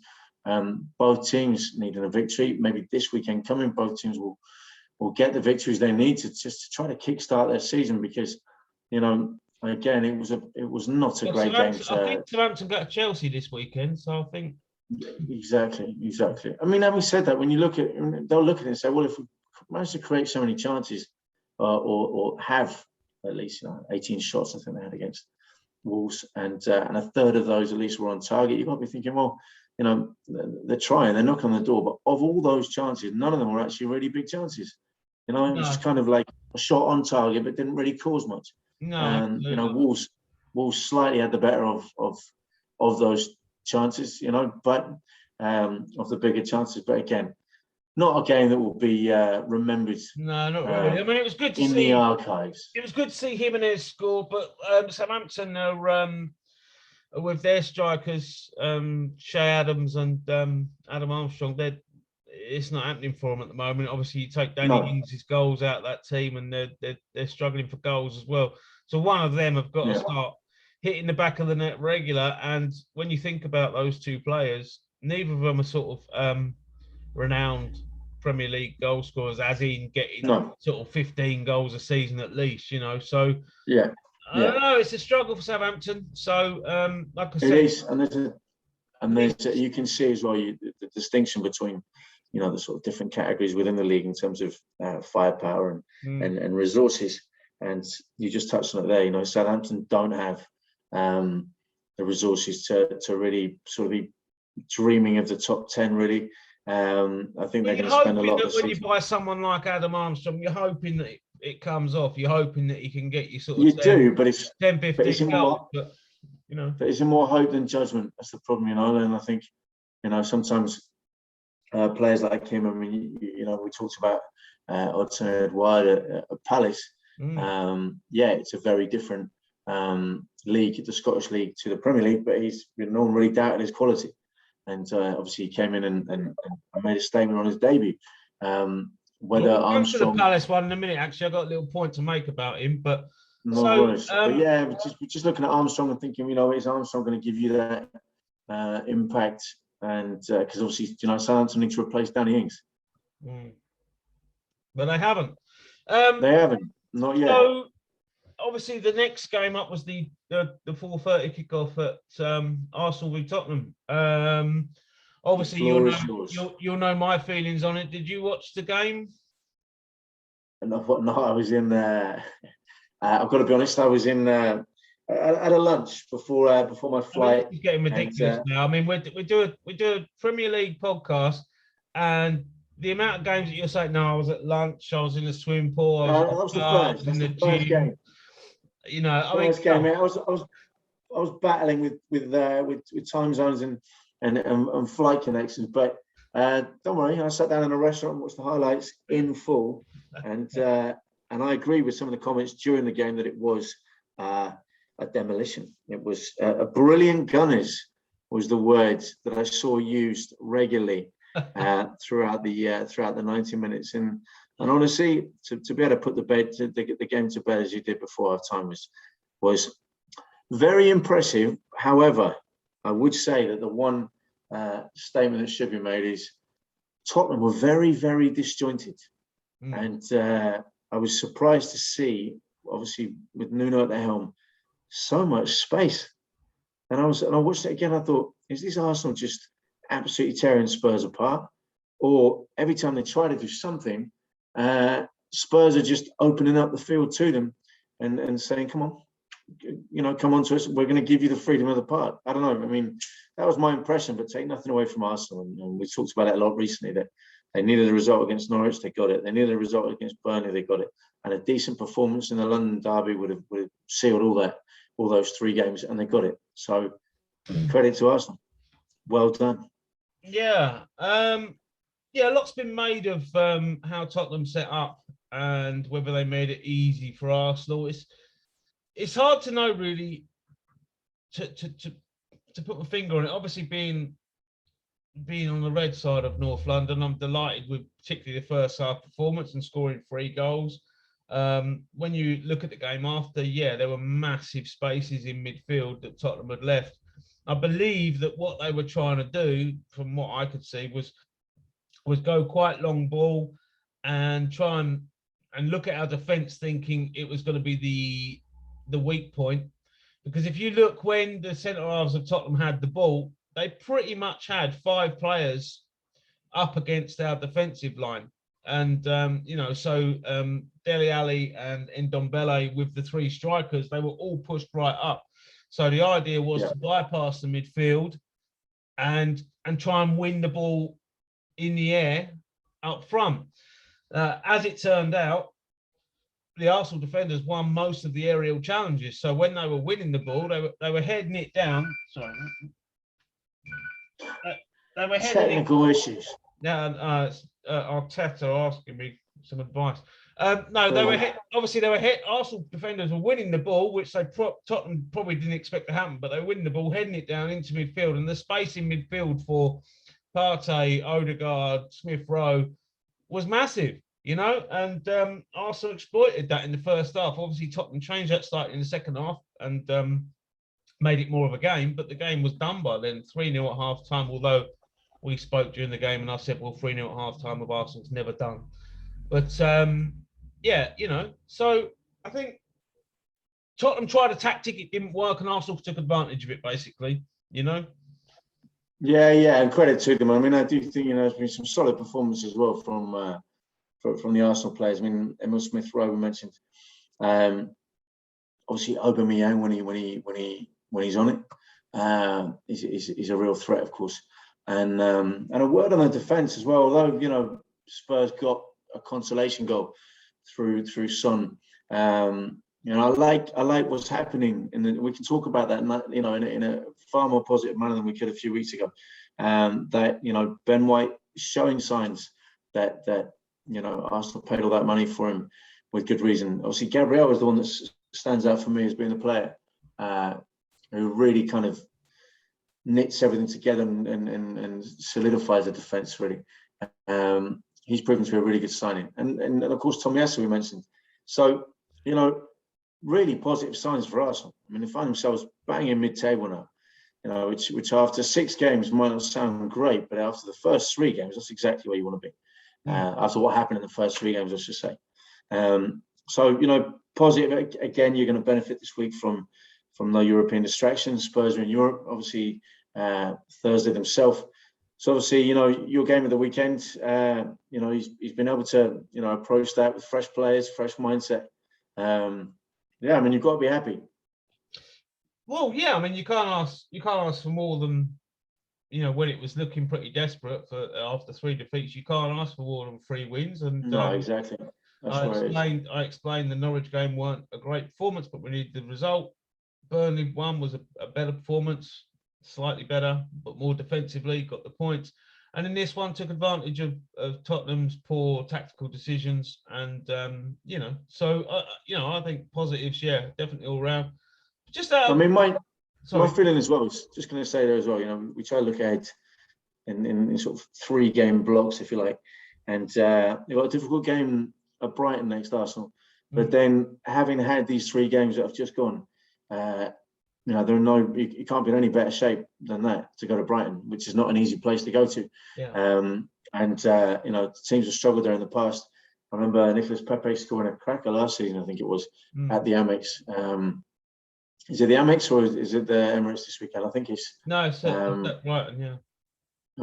Both teams needing a victory. Maybe this weekend coming, both teams will get the victories they need to try to kickstart their season, because again, it was not a great game. I think Southampton got Chelsea this weekend, so I think exactly. I mean, having said that, when you look at, they'll look at it and say, well, if we manage to create so many chances, or have at least 18 shots, I think they had against Wolves, and a third of those at least were on target, you've got to be thinking, well, they're trying, they're knocking on the door, but of all those chances, none of them were actually really big chances. It was just kind of like a shot on target, but didn't really cause much. And Wolves slightly had the better of those chances, but of the bigger chances. But again, not a game that will be remembered. No, not really. I mean, it was good to see in the archives. It was good to see Jimenez score, but Southampton are with their strikers, Shea Adams and Adam Armstrong. It's not happening for them at the moment. Obviously, you take Danny Ings' goals out of that team, and they're struggling for goals as well. So one of them have got to start hitting the back of the net regular. And when you think about those two players, neither of them are sort of renowned Premier League goal scorers, as in getting sort of 15 goals a season at least. So I don't know. It's a struggle for Southampton. So like I said, it is, and there's you can see as well the distinction between the sort of different categories within the league in terms of firepower and resources. And you just touched on it there. Southampton don't have resources to really sort of be dreaming of the top 10. Really, I think they're going to spend a lot of the when season. you buy someone like Adam Armstrong, you're hoping that it comes off. You're hoping that he can get you sort of 10, but it's 10, 15 goals. But it's more hope than judgment. That's the problem, And I think sometimes players like him. I mean, we talked about Hudson Edouard at Palace. It's a very different league, the Scottish League, to the Premier League, but no one really doubted his quality, and obviously he came in and made a statement on his debut. Whether we'll Armstrong, go to the Palace one in a minute. Actually, I've got a little point to make about him, but just looking at Armstrong and thinking, is Armstrong going to give you that impact? And because obviously, Southampton need to replace Danny Ings, but they haven't. They haven't, not yet. So obviously, the next game up was the 4:30 kickoff at Arsenal v Tottenham. Obviously, you'll know my feelings on it. Did you watch the game? No, I was in. I've got to be honest. I was in at a lunch before my flight. It's getting ridiculous now. I mean, we do a Premier League podcast, and the amount of games that you're saying, no, I was at lunch, I was in the swimming pool, that was the first. That's the first game. I was battling with time zones and flight connections, but don't worry. I sat down in a restaurant and watched the highlights in full, and I agree with some of the comments during the game that it was a demolition. It was a brilliant gunners was the word that I saw used regularly throughout the 90 minutes, and honestly, to be able to put the game to bed as you did before half time was very impressive. However, I would say that the one statement that should be made is Tottenham were very, very disjointed, and I was surprised to see, obviously with Nuno at the helm, so much space. And I watched it again. I thought, is this Arsenal just absolutely tearing Spurs apart, or every time they try to do something, Spurs are just opening up the field to them and saying, come on to us. We're going to give you the freedom of the park. I don't know. I mean, that was my impression, but take nothing away from Arsenal. And we talked about it a lot recently, that they needed a result against Norwich, they got it. They needed a result against Burnley, they got it. And a decent performance in the London derby would have sealed all those 3 games, and they got it. So credit to Arsenal. Well done. Yeah. A lot's been made of how Tottenham set up and whether they made it easy for Arsenal. It's hard to know really to put my finger on it. Obviously, being on the red side of North London, I'm delighted with particularly the first half performance and scoring 3 goals. When you look at the game after, there were massive spaces in midfield that Tottenham had left. I believe that what they were trying to do, from what I could see, was go quite long ball and try and look at our defence, thinking it was going to be the weak point. Because if you look, when the centre halves of Tottenham had the ball, they pretty much had 5 players up against our defensive line. And, Dele Alli and Ndombele with the 3 strikers, they were all pushed right up. So the idea was to bypass the midfield and try and win the ball in the air up front. As it turned out, the Arsenal defenders won most of the aerial challenges. So when they were winning the ball, they were heading it down. Sorry. They were heading technical issues. Now, Arteta asking me some advice. Arsenal defenders were winning the ball, which Tottenham probably didn't expect to happen, but they were winning the ball, heading it down into midfield, and the space in midfield for Partey, Odegaard, Smith Rowe was massive, and Arsenal exploited that in the first half. Obviously, Tottenham changed that slightly in the second half and made it more of a game, but the game was done by then, 3-0 at half time, although we spoke during the game and I said, well, 3-0 at half time with Arsenal's never done. But, so I think Tottenham tried a tactic, it didn't work, and Arsenal took advantage of it, basically, Yeah, and credit to them. I mean, I do think, there's been some solid performance as well from the Arsenal players. I mean, Emil Smith-Rowe we mentioned. Obviously, Aubameyang when he's on it. is a real threat, of course. And a word on the defence as well. Although Spurs got a consolation goal through Son. I like what's happening, and we can talk about that. In a far more positive manner than we could a few weeks ago. That Ben White is showing signs that Arsenal paid all that money for him with good reason. Obviously, Gabriel is the one that stands out for me as being the player who really kind of knits everything together and solidifies the defence, really. He's proven to be a really good signing. And of course, Tomiyasu we mentioned. So, really positive signs for Arsenal. I mean, they find themselves banging mid-table now, which after 6 games might not sound great, but after the first 3 games, that's exactly where you want to be. After what happened in the first 3 games, I should say. So, positive. Again, you're going to benefit this week from no European distractions. Spurs are in Europe, obviously, Thursday themselves. So obviously, your game of the weekend, he's been able to, approach that with fresh players, fresh mindset. You've got to be happy. Well, yeah, I mean, you can't ask for more than, when it was looking pretty desperate after 3 defeats. You can't ask for more than 3 wins. And no, exactly. I explained the Norwich game weren't a great performance, but we needed the result. Burnley one was a better performance, slightly better, but more defensively, got the points. And in this one, took advantage of Tottenham's poor tactical decisions. And, I think positives, yeah, definitely all round. My feeling as well, is just going to say there as well, we try to look ahead in sort of 3 game blocks, if you like. And you've got a difficult game at Brighton next Arsenal. But then having had these 3 games that have just gone, you can't be in any better shape than that to go to Brighton, which is not an easy place to go to. Yeah. Teams have struggled there in the past. I remember Nicolas Pepe scoring a cracker last season, I think it was, at the Amex. Is it the Amex or is it the Emirates this weekend? I think it's... No, it's at Brighton, yeah.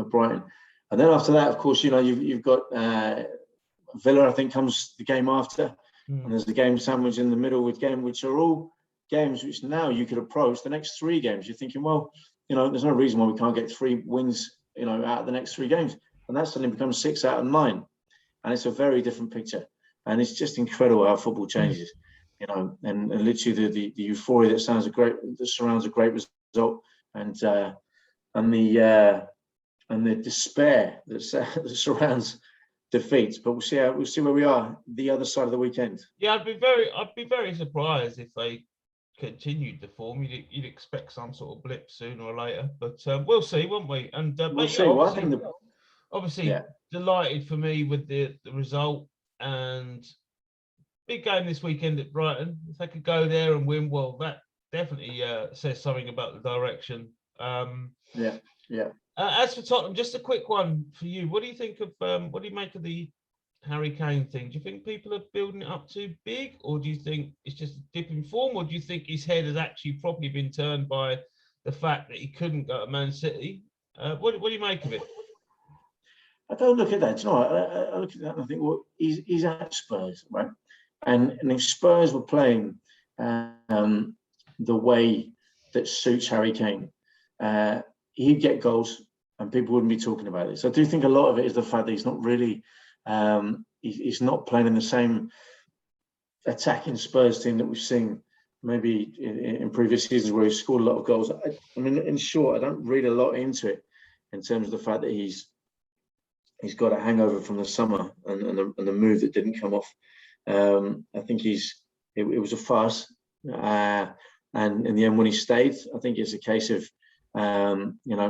Brighton. And then after that, of course, you've got Villa, I think, comes the game after. And there's the game sandwich in the middle with game, which are all games which now you could approach the next 3 games. You're thinking, well, there's no reason why we can't get 3 wins, out of the next 3 games. And that suddenly becomes 6 out of 9. And it's a very different picture. And it's just incredible how football changes, and literally the euphoria that surrounds a great result and the despair that surrounds defeats. But we'll see where we are the other side of the weekend. Yeah, I'd be very surprised if they continued the form. You'd expect some sort of blip sooner or later, but we'll see, won't we? And we'll see. Well, I think obviously delighted for me with the result, and big game this weekend at Brighton. If they could go there and win, well, that definitely says something about the direction. As for Tottenham, just a quick one for you. What do you think of what do you make of the Harry Kane thing? Do you think people are building it up too big, or do you think it's just a dip in form, or do you think his head has actually probably been turned by the fact that he couldn't go to Man City? What do you make of it? I don't look at that. Do you know what? I look at that and I think, well, he's at Spurs, right? And if Spurs were playing the way that suits Harry Kane, he'd get goals and people wouldn't be talking about it. So I do think a lot of it is the fact that he's not really, he's not playing in the same attacking Spurs team that we've seen maybe in previous seasons where he's scored a lot of goals. I mean, in short, I don't read a lot into it in terms of the fact that he's got a hangover from the summer and the move that didn't come off. I think it was a farce, and in the end, when he stayed, I think it's a case of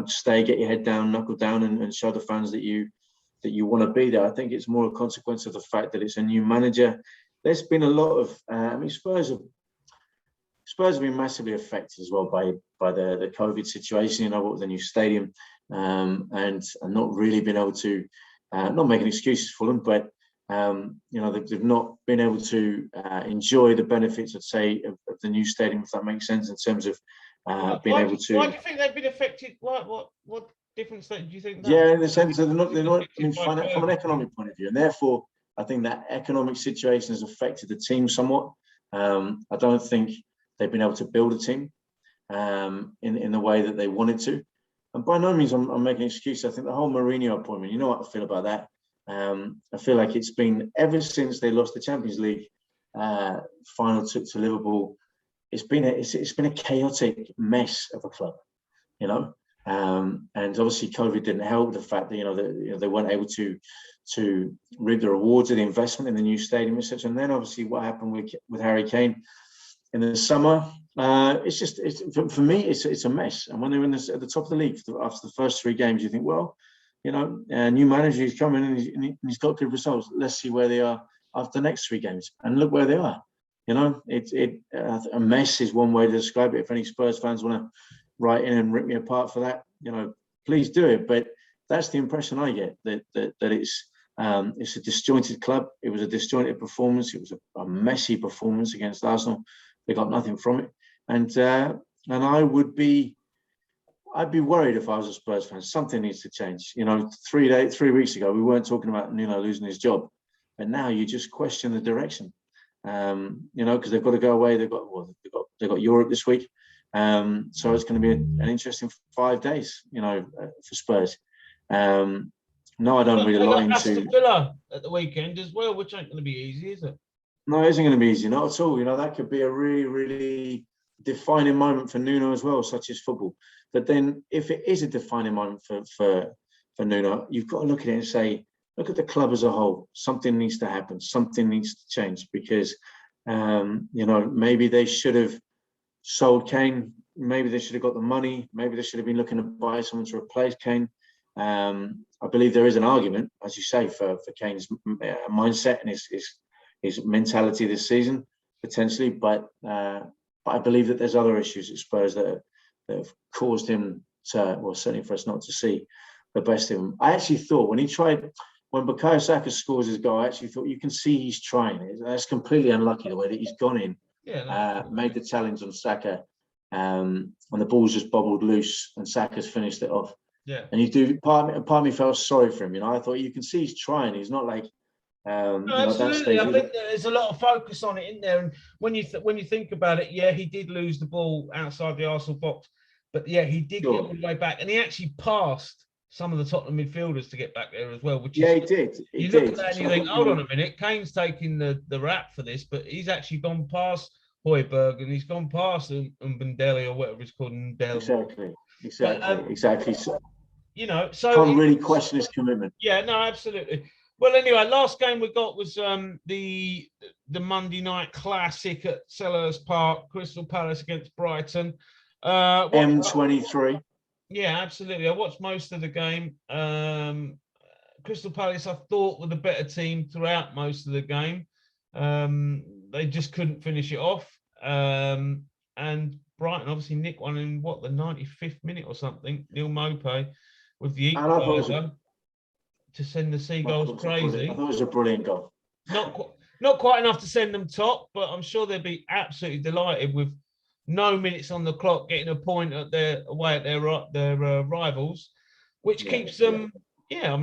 stay, get your head down, knuckle down, and show the fans that you want to be there. I think it's more a consequence of the fact that it's a new manager. There's been a lot of, Spurs have been massively affected as well by the COVID situation. What with the new stadium, and not really been able to, not making excuses for them, but they've not been able to enjoy the benefits, I'd say, of the new stadium, if that makes sense, in terms of being able to. Why do you think they've been affected? What difference do you think? Yeah, in the sense that they're not. I mean, from an economic point of view, and therefore, I think that economic situation has affected the team somewhat. I don't think they've been able to build a team. in the way that they wanted to. And by no means I'm making an excuse. I think the whole Mourinho appointment, you know what I feel about that. I feel like it's been, ever since they lost the Champions League final to Liverpool, it's been a chaotic mess of a club, you know. And obviously COVID didn't help. The fact that they weren't able to reap the rewards of the investment in the new stadium, etc. And then obviously what happened with Harry Kane in the summer, for me it's a mess. And when they're at the top of the league after the first 3 games, you think, well, a new manager is coming and he's got good results. Let's see where they are after the next 3 games, and look where they are. A mess is one way to describe it. If any Spurs fans want to write in and rip me apart for that, please do it. But that's the impression I get, that it's a disjointed club. It was a disjointed performance. It was a messy performance against Arsenal. They got nothing from it, and I'd be worried if I was a Spurs fan. Something needs to change. 3 weeks ago we weren't talking about Nuno losing his job, but now you just question the direction. Because they've got to go away. They've got Europe this week, so it's going to be an interesting 5 days, for Spurs. No, I don't read a lot into Aston Villa at the weekend as well, which ain't going to be easy, is it? No, it isn't going to be easy, not at all. That could be a really, really defining moment for Nuno as well, such as football. But then, if it is a defining moment for Nuno, you've got to look at it and say, look at the club as a whole. Something needs to happen. Something needs to change, because, maybe they should have sold Kane. Maybe they should have got the money. Maybe they should have been looking to buy someone to replace Kane. I believe there is an argument, as you say, for Kane's mindset and his mentality this season, potentially. But I believe that there's other issues at Spurs that have caused him to, well, certainly for us not to see the best of him. I actually thought when Bukayo Saka scores his goal, I actually thought you can see he's trying. That's completely unlucky the way that he's gone in, made the challenge on Saka, and the ball's just bobbled loose, and Saka's finished it off. Yeah. And part of me felt sorry for him. I thought you can see he's trying. He's not like. Absolutely, I think there's a lot of focus on it in there, and when you think about it, he did lose the ball outside the Arsenal box, but he did get all the way back, and he actually passed some of the Tottenham midfielders to get back there as well. He did. You look at that and you think, hold on a minute, Kane's taking the rap for this, but he's actually gone past Højbjerg and he's gone past Mbendele or whatever it's called. Exactly. So can't really question his commitment. Yeah, no, absolutely. Well, anyway, last game we got was the Monday night classic at Selhurst Park, Crystal Palace against Brighton. M23. Yeah, absolutely. I watched most of the game. Crystal Palace, I thought, were the better team throughout most of the game. They just couldn't finish it off. And Brighton obviously nicked one in the 95th minute or something. Neil Maupay with the equaliser to send the Seagulls crazy. I thought it was a brilliant goal. Not quite enough to send them top, but I'm sure they'll be absolutely delighted with no minutes on the clock, getting a point away at their rivals, which keeps them,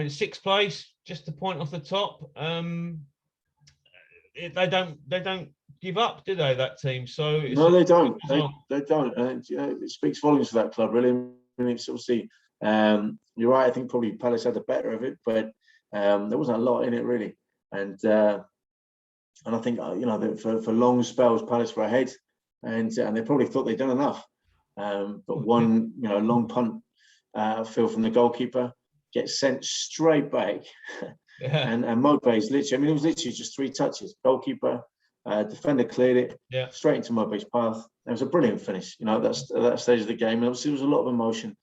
sixth place, just a point off the top. They don't give up, do they? That team. So no, they don't. They don't. It speaks volumes for that club, really. I mean, it's obviously. You're right. I think probably Palace had the better of it, but there wasn't a lot in it really. And I think for long spells Palace were ahead, and they probably thought they'd done enough. But one long punt field from the goalkeeper gets sent straight back, and Maupay's literally. It was literally just 3 touches. Goalkeeper, defender cleared it straight into Maupay's path. It was a brilliant finish. At that stage of the game, and obviously there was a lot of emotion.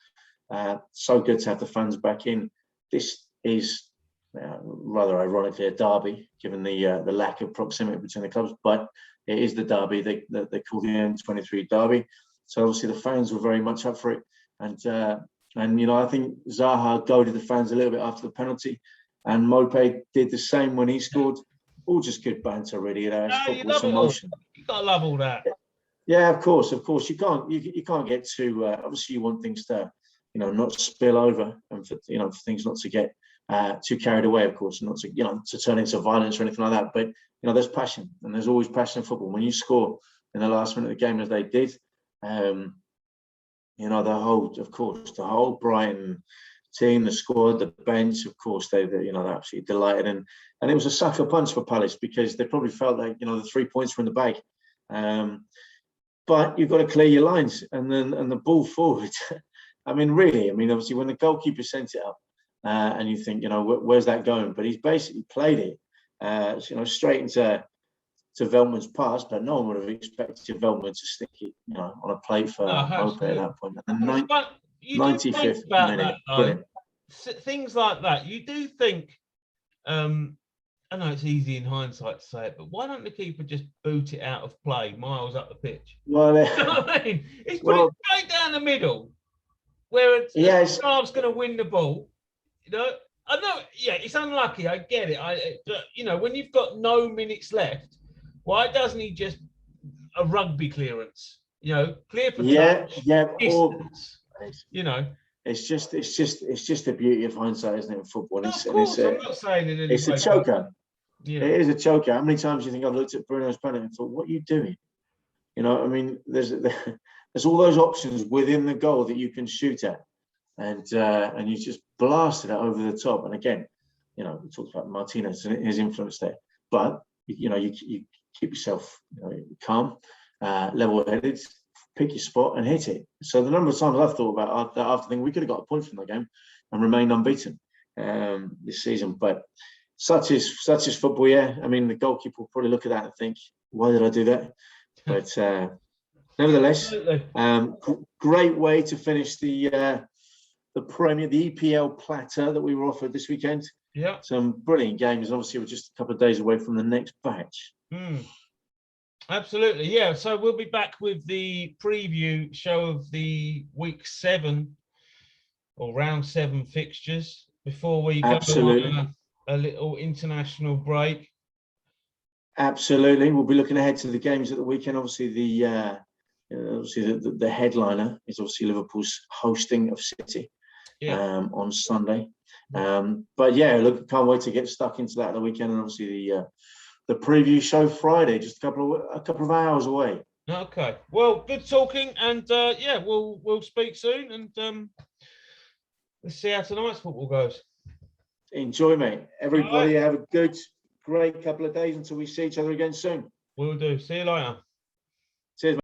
So good to have the fans back in. This is rather ironically a derby, given the lack of proximity between the clubs, but it is the derby. They call the M23 derby. So obviously the fans were very much up for it, and I think Zaha goaded the fans a little bit after the penalty, and Maupay did the same when he scored. All just good banter, really. You love it all. You gotta love all that. Yeah, of course. You can't get too. Obviously, you want things to. Not spill over, and for things not to get too carried away, of course, and not to to turn into violence or anything like that. But there's passion, and there's always passion in football. When you score in the last minute of the game, as they did, You know, the whole Brighton team, the squad, the bench, of course, they're absolutely delighted. And it was a sucker punch for Palace because they probably felt like, the 3 points were in the bag. But you've got to clear your lines and the ball forward. Obviously, when the goalkeeper sent it up and you think, where's that going? But he's basically played it, straight into Veltman's pass, but no one would have expected Veltman to stick it, on a plate for Mope at that point. And you 95th minute, brilliant. Things like that. You do think, I know it's easy in hindsight to say it, but why don't the keeper just boot it out of play miles up the pitch? Well, you know what I mean? He's put it straight down the middle, where Scarves going to win the ball. I know, it's unlucky. I get it. But, when you've got no minutes left, why doesn't he just a rugby clearance? Clear for touch, distance. It's just the beauty of hindsight, isn't it, in football? No, of course, I'm not saying it. It's a choker. Yeah. It is a choker. How many times do you think I've looked at Bruno's penalty and thought, "What are you doing?" There's all those options within the goal that you can shoot at, and you just blasted it over the top. And again, we talked about Martinez and his influence there, but you keep yourself calm, level-headed, pick your spot and hit it. So the number of times I've thought about that after thinking we could have got a point from the game and remained unbeaten this season. But such is football, yeah. The goalkeeper will probably look at that and think, why did I do that? But nevertheless, great way to finish the Premier, the EPL platter that we were offered this weekend. Yeah. Some brilliant games. Obviously, we're just a couple of days away from the next batch. Absolutely, yeah. So we'll be back with the preview show of the week 7 or round 7 fixtures before we go on a little international break. Absolutely, we'll be looking ahead to the games at the weekend. Obviously, the headliner is obviously Liverpool's hosting of City on Sunday. But yeah, look, can't wait to get stuck into that at the weekend, and obviously the preview show Friday, just a couple of hours away. Okay, well, good talking, and we'll speak soon, and let's see how tonight's football goes. Enjoy, mate. Everybody have a great couple of days until we see each other again soon. Will do. See you later. Cheers, mate.